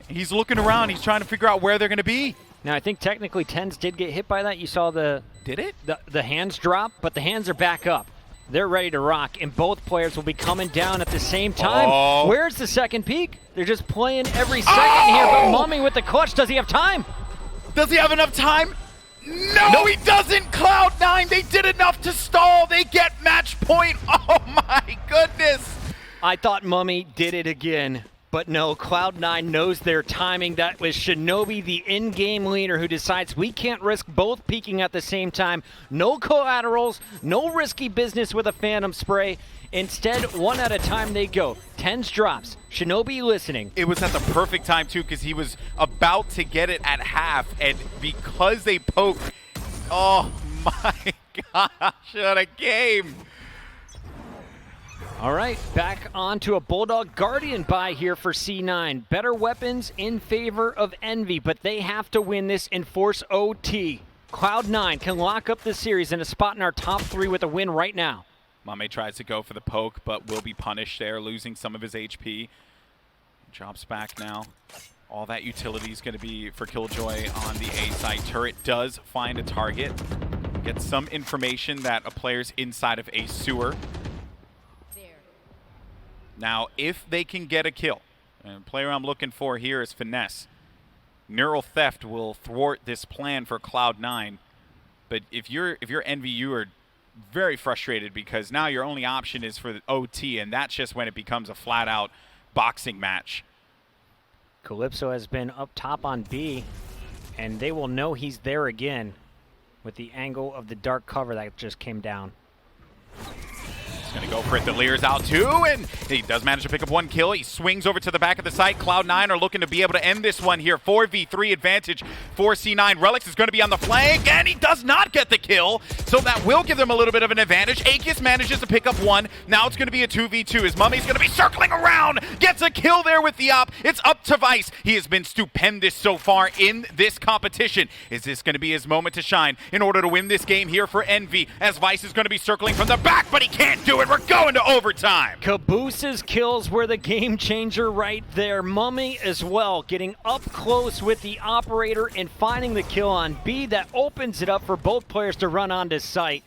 He's looking around. He's trying to figure out where they're going to be. Now I think technically TenZ did get hit by that. You saw the... Did it? The hands drop, but the hands are back up. They're ready to rock, and both players will be coming down at the same time. Where's the second peak? They're just playing every second here, but mummAy with the clutch. Does he have time? Does he have enough time? No, he doesn't. Cloud9, they did enough to stall. They get match point. Oh my goodness. I thought mummAy did it again. But no, Cloud9 knows their timing. That was shinobi, the in-game leader, who decides we can't risk both peeking at the same time. No collaterals, no risky business with a phantom spray. Instead, one at a time they go. TenZ drops. shinobi listening. It was at the perfect time, too, because he was about to get it at half. And because they poked, oh my gosh, what a game. All right, back onto a Bulldog Guardian buy here for C9. Better weapons in favor of Envy, but they have to win this and force OT. Cloud9 can lock up the series in a spot in our top 3 with a win right now. mummAy tries to go for the poke, but will be punished there, losing some of his HP. Drops back now. All that utility is going to be for Killjoy on the A side. Turret does find a target. Gets some information that a player's inside of a sewer. Now, if they can get a kill, and the player I'm looking for here is Finesse. Neural Theft will thwart this plan for Cloud9. But if you're Envy, you are very frustrated because now your only option is for the OT, and that's just when it becomes a flat-out boxing match. Calypso has been up top on B, and they will know he's there again with the angle of the dark cover that just came down. He's going to go for it. The Lear's out too, and he does manage to pick up one kill. He swings over to the back of the site. Cloud9 are looking to be able to end this one here. 4v3 advantage for C9. Relyks is going to be on the flank, and he does not get the kill, so that will give them a little bit of an advantage. aKis manages to pick up one. Now it's going to be a 2v2. His mummAy's going to be circling around. Gets a kill there with the op. It's up to Vice. He has been stupendous so far in this competition. Is this going to be his moment to shine in order to win this game here for Envy, as Vice is going to be circling from the back, but he can't do it. We're going to overtime. Kaboose's kills were the game changer right there. mummAy as well, getting up close with the operator and finding the kill on B that opens it up for both players to run onto site.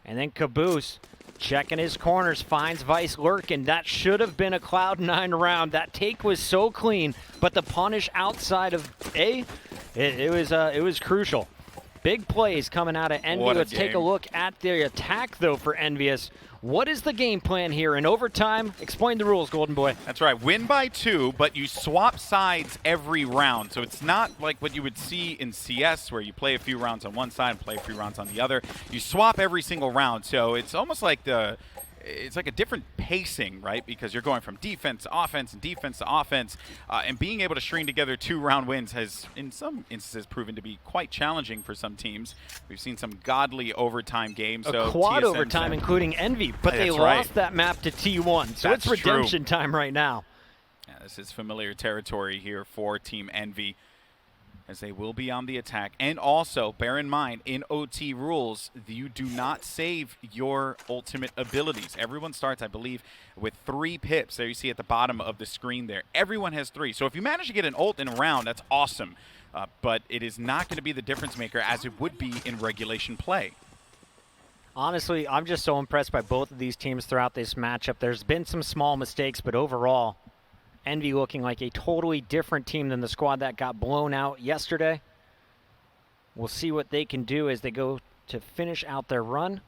And then Kaboose checking his corners, finds Vice lurking. That should have been a Cloud9 round. That take was so clean, but the punish outside of A, it was crucial. Big plays coming out of Envy. Let's take a look at the attack, though, for Envious. What is the game plan here in overtime? Explain the rules, Golden Boy. That's right. Win by 2, but you swap sides every round. So it's not like what you would see in CS, where you play a few rounds on one side and play a few rounds on the other. You swap every single round. So it's almost like it's like a different pacing, right? Because you're going from defense to offense and defense to offense, and being able to string together 2-round wins has, in some instances, proven to be quite challenging for some teams. We've seen some godly overtime games. A quad overtime, including Envy, but they lost that map to T1, so it's redemption time right now. Yeah, this is familiar territory here for Team Envy, as they will be on the attack. And also, bear in mind, in OT rules, you do not save your ultimate abilities. Everyone starts, I believe, with 3 pips. There you see at the bottom of the screen there. Everyone has 3. So if you manage to get an ult in a round, that's awesome. But it is not going to be the difference maker as it would be in regulation play. Honestly, I'm just so impressed by both of these teams throughout this matchup. There's been some small mistakes, but overall, Envy looking like a totally different team than the squad that got blown out yesterday. We'll see what they can do as they go to finish out their run.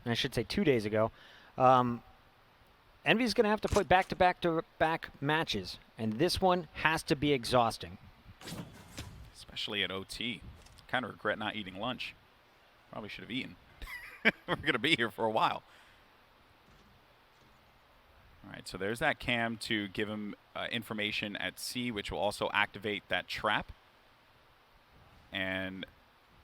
I should say 2 days ago. Envy's going to have to play back-to-back matches, and this one has to be exhausting. Especially at OT. Kind of regret not eating lunch. Probably should have eaten. We're going to be here for a while. All right, so there's that cam to give him information at C, which will also activate that trap. And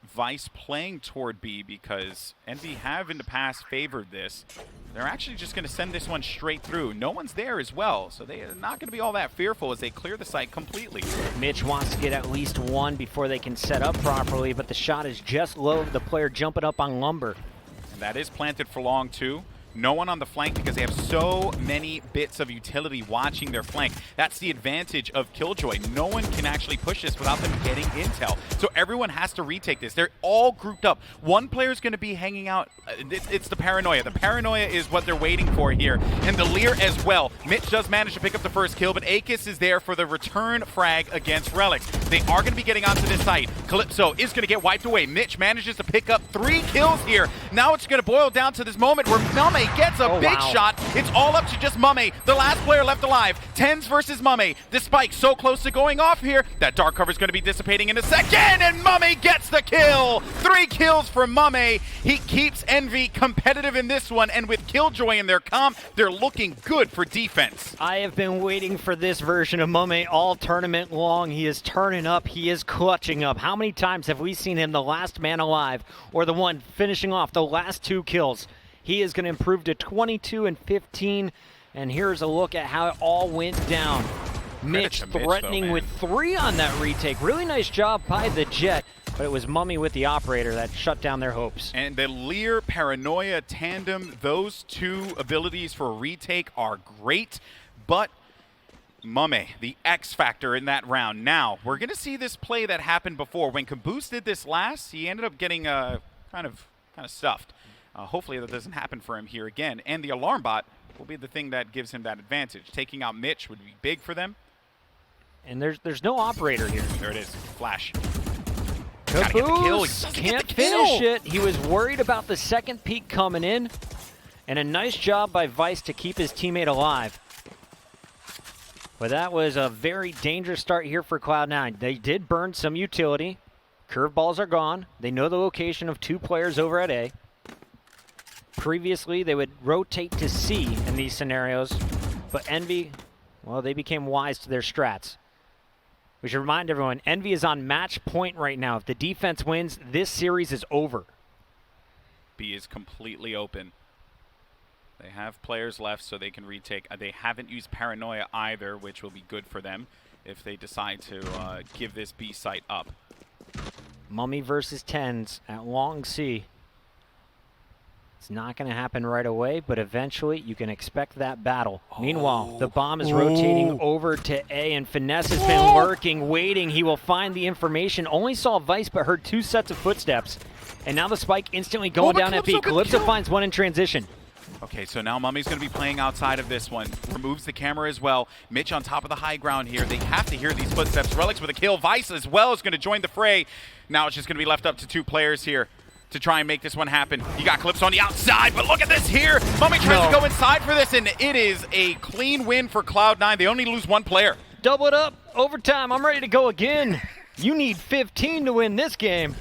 Vice playing toward B because Envy have in the past favored this. They're actually just going to send this one straight through. No one's there as well, so they are not going to be all that fearful as they clear the site completely. Mitch wants to get at least one before they can set up properly, but the shot is just low. The player jumping up on Lumber. And that is planted for long, too. No one on the flank because they have so many bits of utility watching their flank. That's the advantage of Killjoy. No one can actually push this without them getting intel. So everyone has to retake this. They're all grouped up. One player's going to be hanging out. It's the paranoia. The paranoia is what they're waiting for here. And the Lear as well. Mitch does manage to pick up the first kill, but aKis is there for the return frag against Relyks. They are going to be getting onto this site. Calypso is going to get wiped away. Mitch manages to pick up 3 kills here. Now it's going to boil down to this moment where mummAy gets a big shot. It's all up to just mummAy, the last player left alive. TenZ versus mummAy. The spike so close to going off here. That dark cover is going to be dissipating in a second, and mummAy gets the kill. 3 kills for mummAy. He keeps Envy competitive in this one, and with Killjoy in their comp, they're looking good for defense. I have been waiting for this version of mummAy all tournament long. He is turning up. He is clutching up. How many times have we seen him the last man alive or the one finishing off the last 2 kills? He is going to improve to 22 and 15. And here's a look at how it all went down. Mitch threatening with 3 on that retake. Really nice job by the Jett, but it was mummAy with the operator that shut down their hopes. And the Lear Paranoia tandem, those 2 abilities for a retake are great, but mummAy, the X factor in that round. Now, we're going to see this play that happened before. When kaboose did this last, he ended up getting kind of stuffed. Hopefully that doesn't happen for him here again. And the alarm bot will be the thing that gives him that advantage. Taking out Mitch would be big for them. And there's no operator here. There it is. Flash. kaboose can't finish it. He was worried about the second peak coming in. And a nice job by Vice to keep his teammate alive. But that was a very dangerous start here for Cloud9. They did burn some utility. Curveballs are gone. They know the location of 2 players over at A. Previously, they would rotate to C in these scenarios. But Envy, well, they became wise to their strats. We should remind everyone, Envy is on match point right now. If the defense wins, this series is over. B is completely open. They have players left so they can retake. They haven't used Paranoia either, which will be good for them if they decide to give this B site up. mummAy versus TenZ at Long C. It's not going to happen right away, but eventually you can expect that battle. Meanwhile, the bomb is rotating over to A, and Finesse has been lurking, waiting. He will find the information. Only saw Vice, but heard 2 sets of footsteps. And now the spike instantly going down at B. Calypso finds 1 in transition. Okay, so now mummAy's going to be playing outside of this one. Removes the camera as well. Mitch on top of the high ground here. They have to hear these footsteps. Relyks with a kill. Vice as well is going to join the fray. Now it's just going to be left up to 2 players here to try and make this one happen. You got Calypso on the outside, but look at this here. mummAy tries to go inside for this, and it is a clean win for Cloud9. They only lose 1 player. Double it up. Overtime. I'm ready to go again. You need 15 to win this game.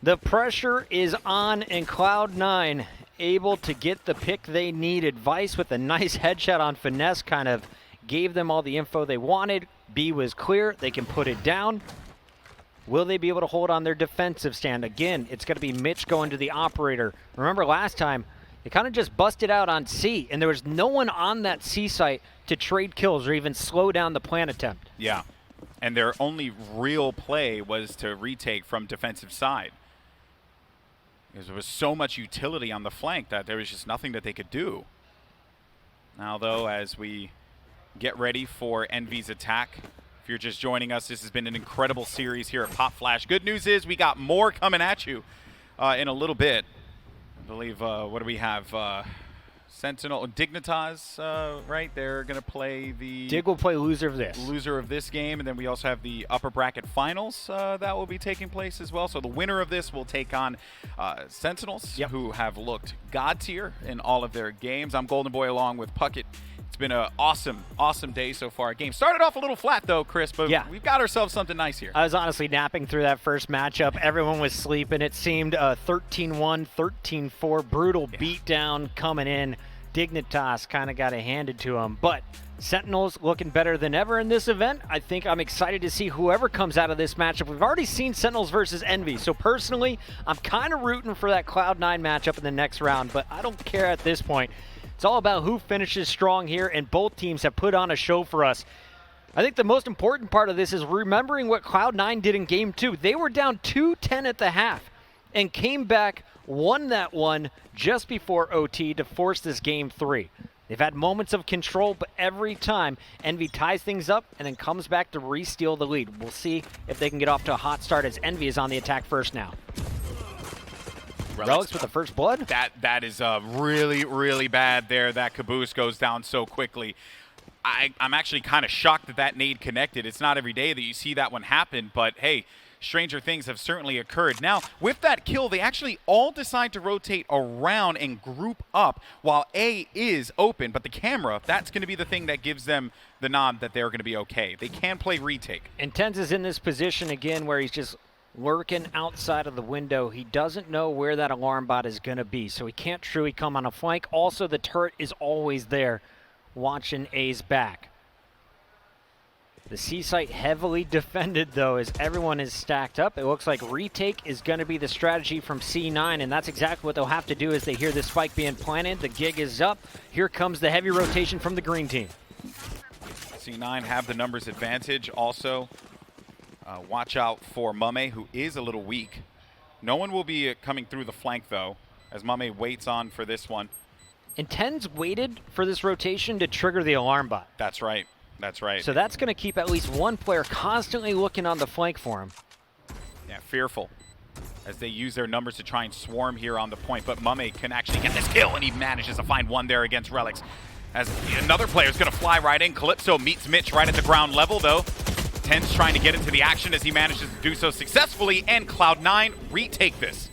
The pressure is on, and Cloud9 able to get the pick they needed. Vice with a nice headshot on Finesse kind of gave them all the info they wanted. B was clear. They can put it down. Will they be able to hold on their defensive stand? Again, it's going to be Mitch going to the operator. Remember last time, they kind of just busted out on C, and there was no one on that C site to trade kills or even slow down the plant attempt. Yeah, and their only real play was to retake from defensive side. Because there was so much utility on the flank that there was just nothing that they could do. Now, though, as we get ready for Envy's attack, if you're just joining us, this has been an incredible series here at Pop Flash. Good news is we got more coming at you in a little bit. I believe, what do we have? Sentinel, Dignitas, right? They're going to play the... Dig will play loser of this game, and then we also have the upper bracket finals that will be taking place as well. So the winner of this will take on Sentinels, who have looked god tier in all of their games. I'm Golden Boy along with Puckett. It's been an awesome, awesome day so far. Game started off a little flat, though, Chris, but we've got ourselves something nice here. I was honestly napping through that first matchup. Everyone was sleeping. It seemed 13-1, 13-4, brutal beatdown coming in. Dignitas kind of got it handed to him, but Sentinels looking better than ever in this event. I think I'm excited to see whoever comes out of this matchup. We've already seen Sentinels versus Envy, so personally, I'm kind of rooting for that Cloud9 matchup in the next round, but I don't care at this point. It's all about who finishes strong here, and both teams have put on a show for us. I think the most important part of this is remembering what Cloud9 did in Game 2. They were down 2-10 at the half and came back, won that one just before OT to force this Game 3. They've had moments of control, but every time Envy ties things up and then comes back to re-steal the lead. We'll see if they can get off to a hot start as Envy is on the attack first now. Relyks with the first blood. That is really, really bad there. That kaboose goes down so quickly. I'm actually kind of shocked that that nade connected. It's not every day that you see that one happen, but hey, stranger things have certainly occurred. Now, with that kill, they actually all decide to rotate around and group up while A is open, but the camera, that's going to be the thing that gives them the nod that they're going to be okay. They can play retake. And TenZ is in this position again where he's just lurking outside of the window. He doesn't know where that alarm bot is going to be, so he can't truly come on a flank. Also, the turret is always there watching A's back. The C site heavily defended, though, as everyone is stacked up. It looks like retake is going to be the strategy from C9, and that's exactly what they'll have to do as they hear the spike being planted. The gig is up. Here comes the heavy rotation from the green team. C9 have the numbers advantage. Also, watch out for mummAy, who is a little weak. No one will be coming through the flank, though, as mummAy waits on for this one. And TenZ waited for this rotation to trigger the alarm bot. That's right. That's right. So that's going to keep at least one player constantly looking on the flank for him. Yeah, fearful as they use their numbers to try and swarm here on the point. But mummAy can actually get this kill, and he manages to find one there against Relyks. As another player is going to fly right in. Calypso meets Mitch right at the ground level, though. TenZ trying to get into the action as he manages to do so successfully, and Cloud9 retake this.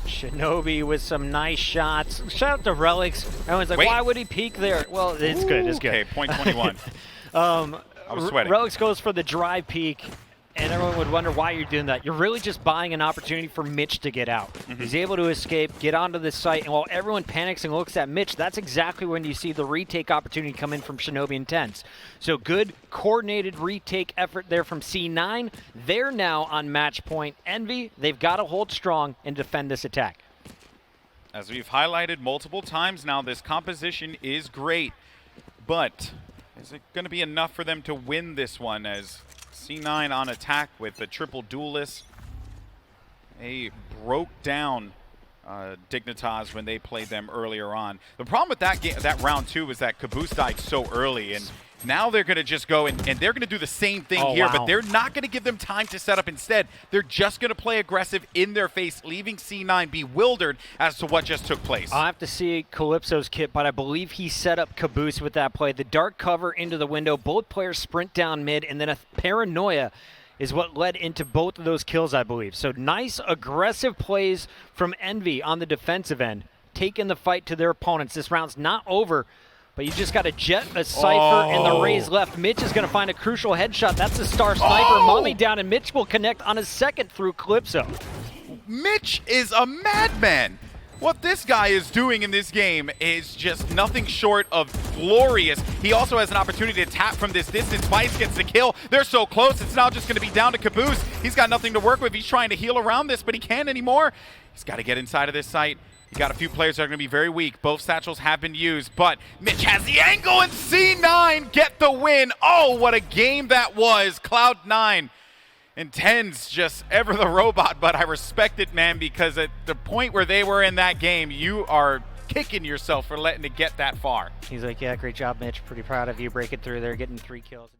Shinobi with some nice shots. Shout out to Relyks. Everyone's like, why would he peek there? Well, it's good. It's good. Okay, point 21. I was sweating. Relyks goes for the dry peek, and everyone would wonder why you're doing that. You're really just buying an opportunity for Mitch to get out. He's able to escape, get onto the site, and while everyone panics and looks at Mitch, that's exactly when you see the retake opportunity come in from Shinobi and TenZ. So good, coordinated retake effort there from C9. They're now on match point. Envy, they've got to hold strong and defend this attack. As we've highlighted multiple times now, this composition is great, but is it going to be enough for them to win this one as C9 on attack with the triple duelist? They broke down Dignitas when they played them earlier on. The problem with that round two was that kaboose died so early, and now they're going to just go and they're going to do the same thing here, but they're not going to give them time to set up. Instead, they're just going to play aggressive in their face, leaving C9 bewildered as to what just took place. I'll have to see Calypso's kit, but I believe he set up kaboose with that play. The dark cover into the window, both players sprint down mid, and then a paranoia is what led into both of those kills, I believe. So nice, aggressive plays from Envy on the defensive end, taking the fight to their opponents. This round's not over, but you just got a Jett, a Cypher, and the Raze left. Mitch is going to find a crucial headshot. That's the star sniper. mummAy down, and Mitch will connect on his second through Calypso. Mitch is a madman. What this guy is doing in this game is just nothing short of glorious. He also has an opportunity to tap from this distance. Vice gets the kill. They're so close. It's now just going to be down to kaboose. He's got nothing to work with. He's trying to heal around this, but he can't anymore. He's got to get inside of this site. You got a few players that are going to be very weak. Both satchels have been used, but Mitch has the angle, and C9 get the win. Oh, what a game that was. Cloud9 and TenZ just ever the robot, but I respect it, man, because at the point where they were in that game, you are kicking yourself for letting it get that far. He's like, yeah, great job, Mitch. Pretty proud of you breaking through there, getting 3 kills.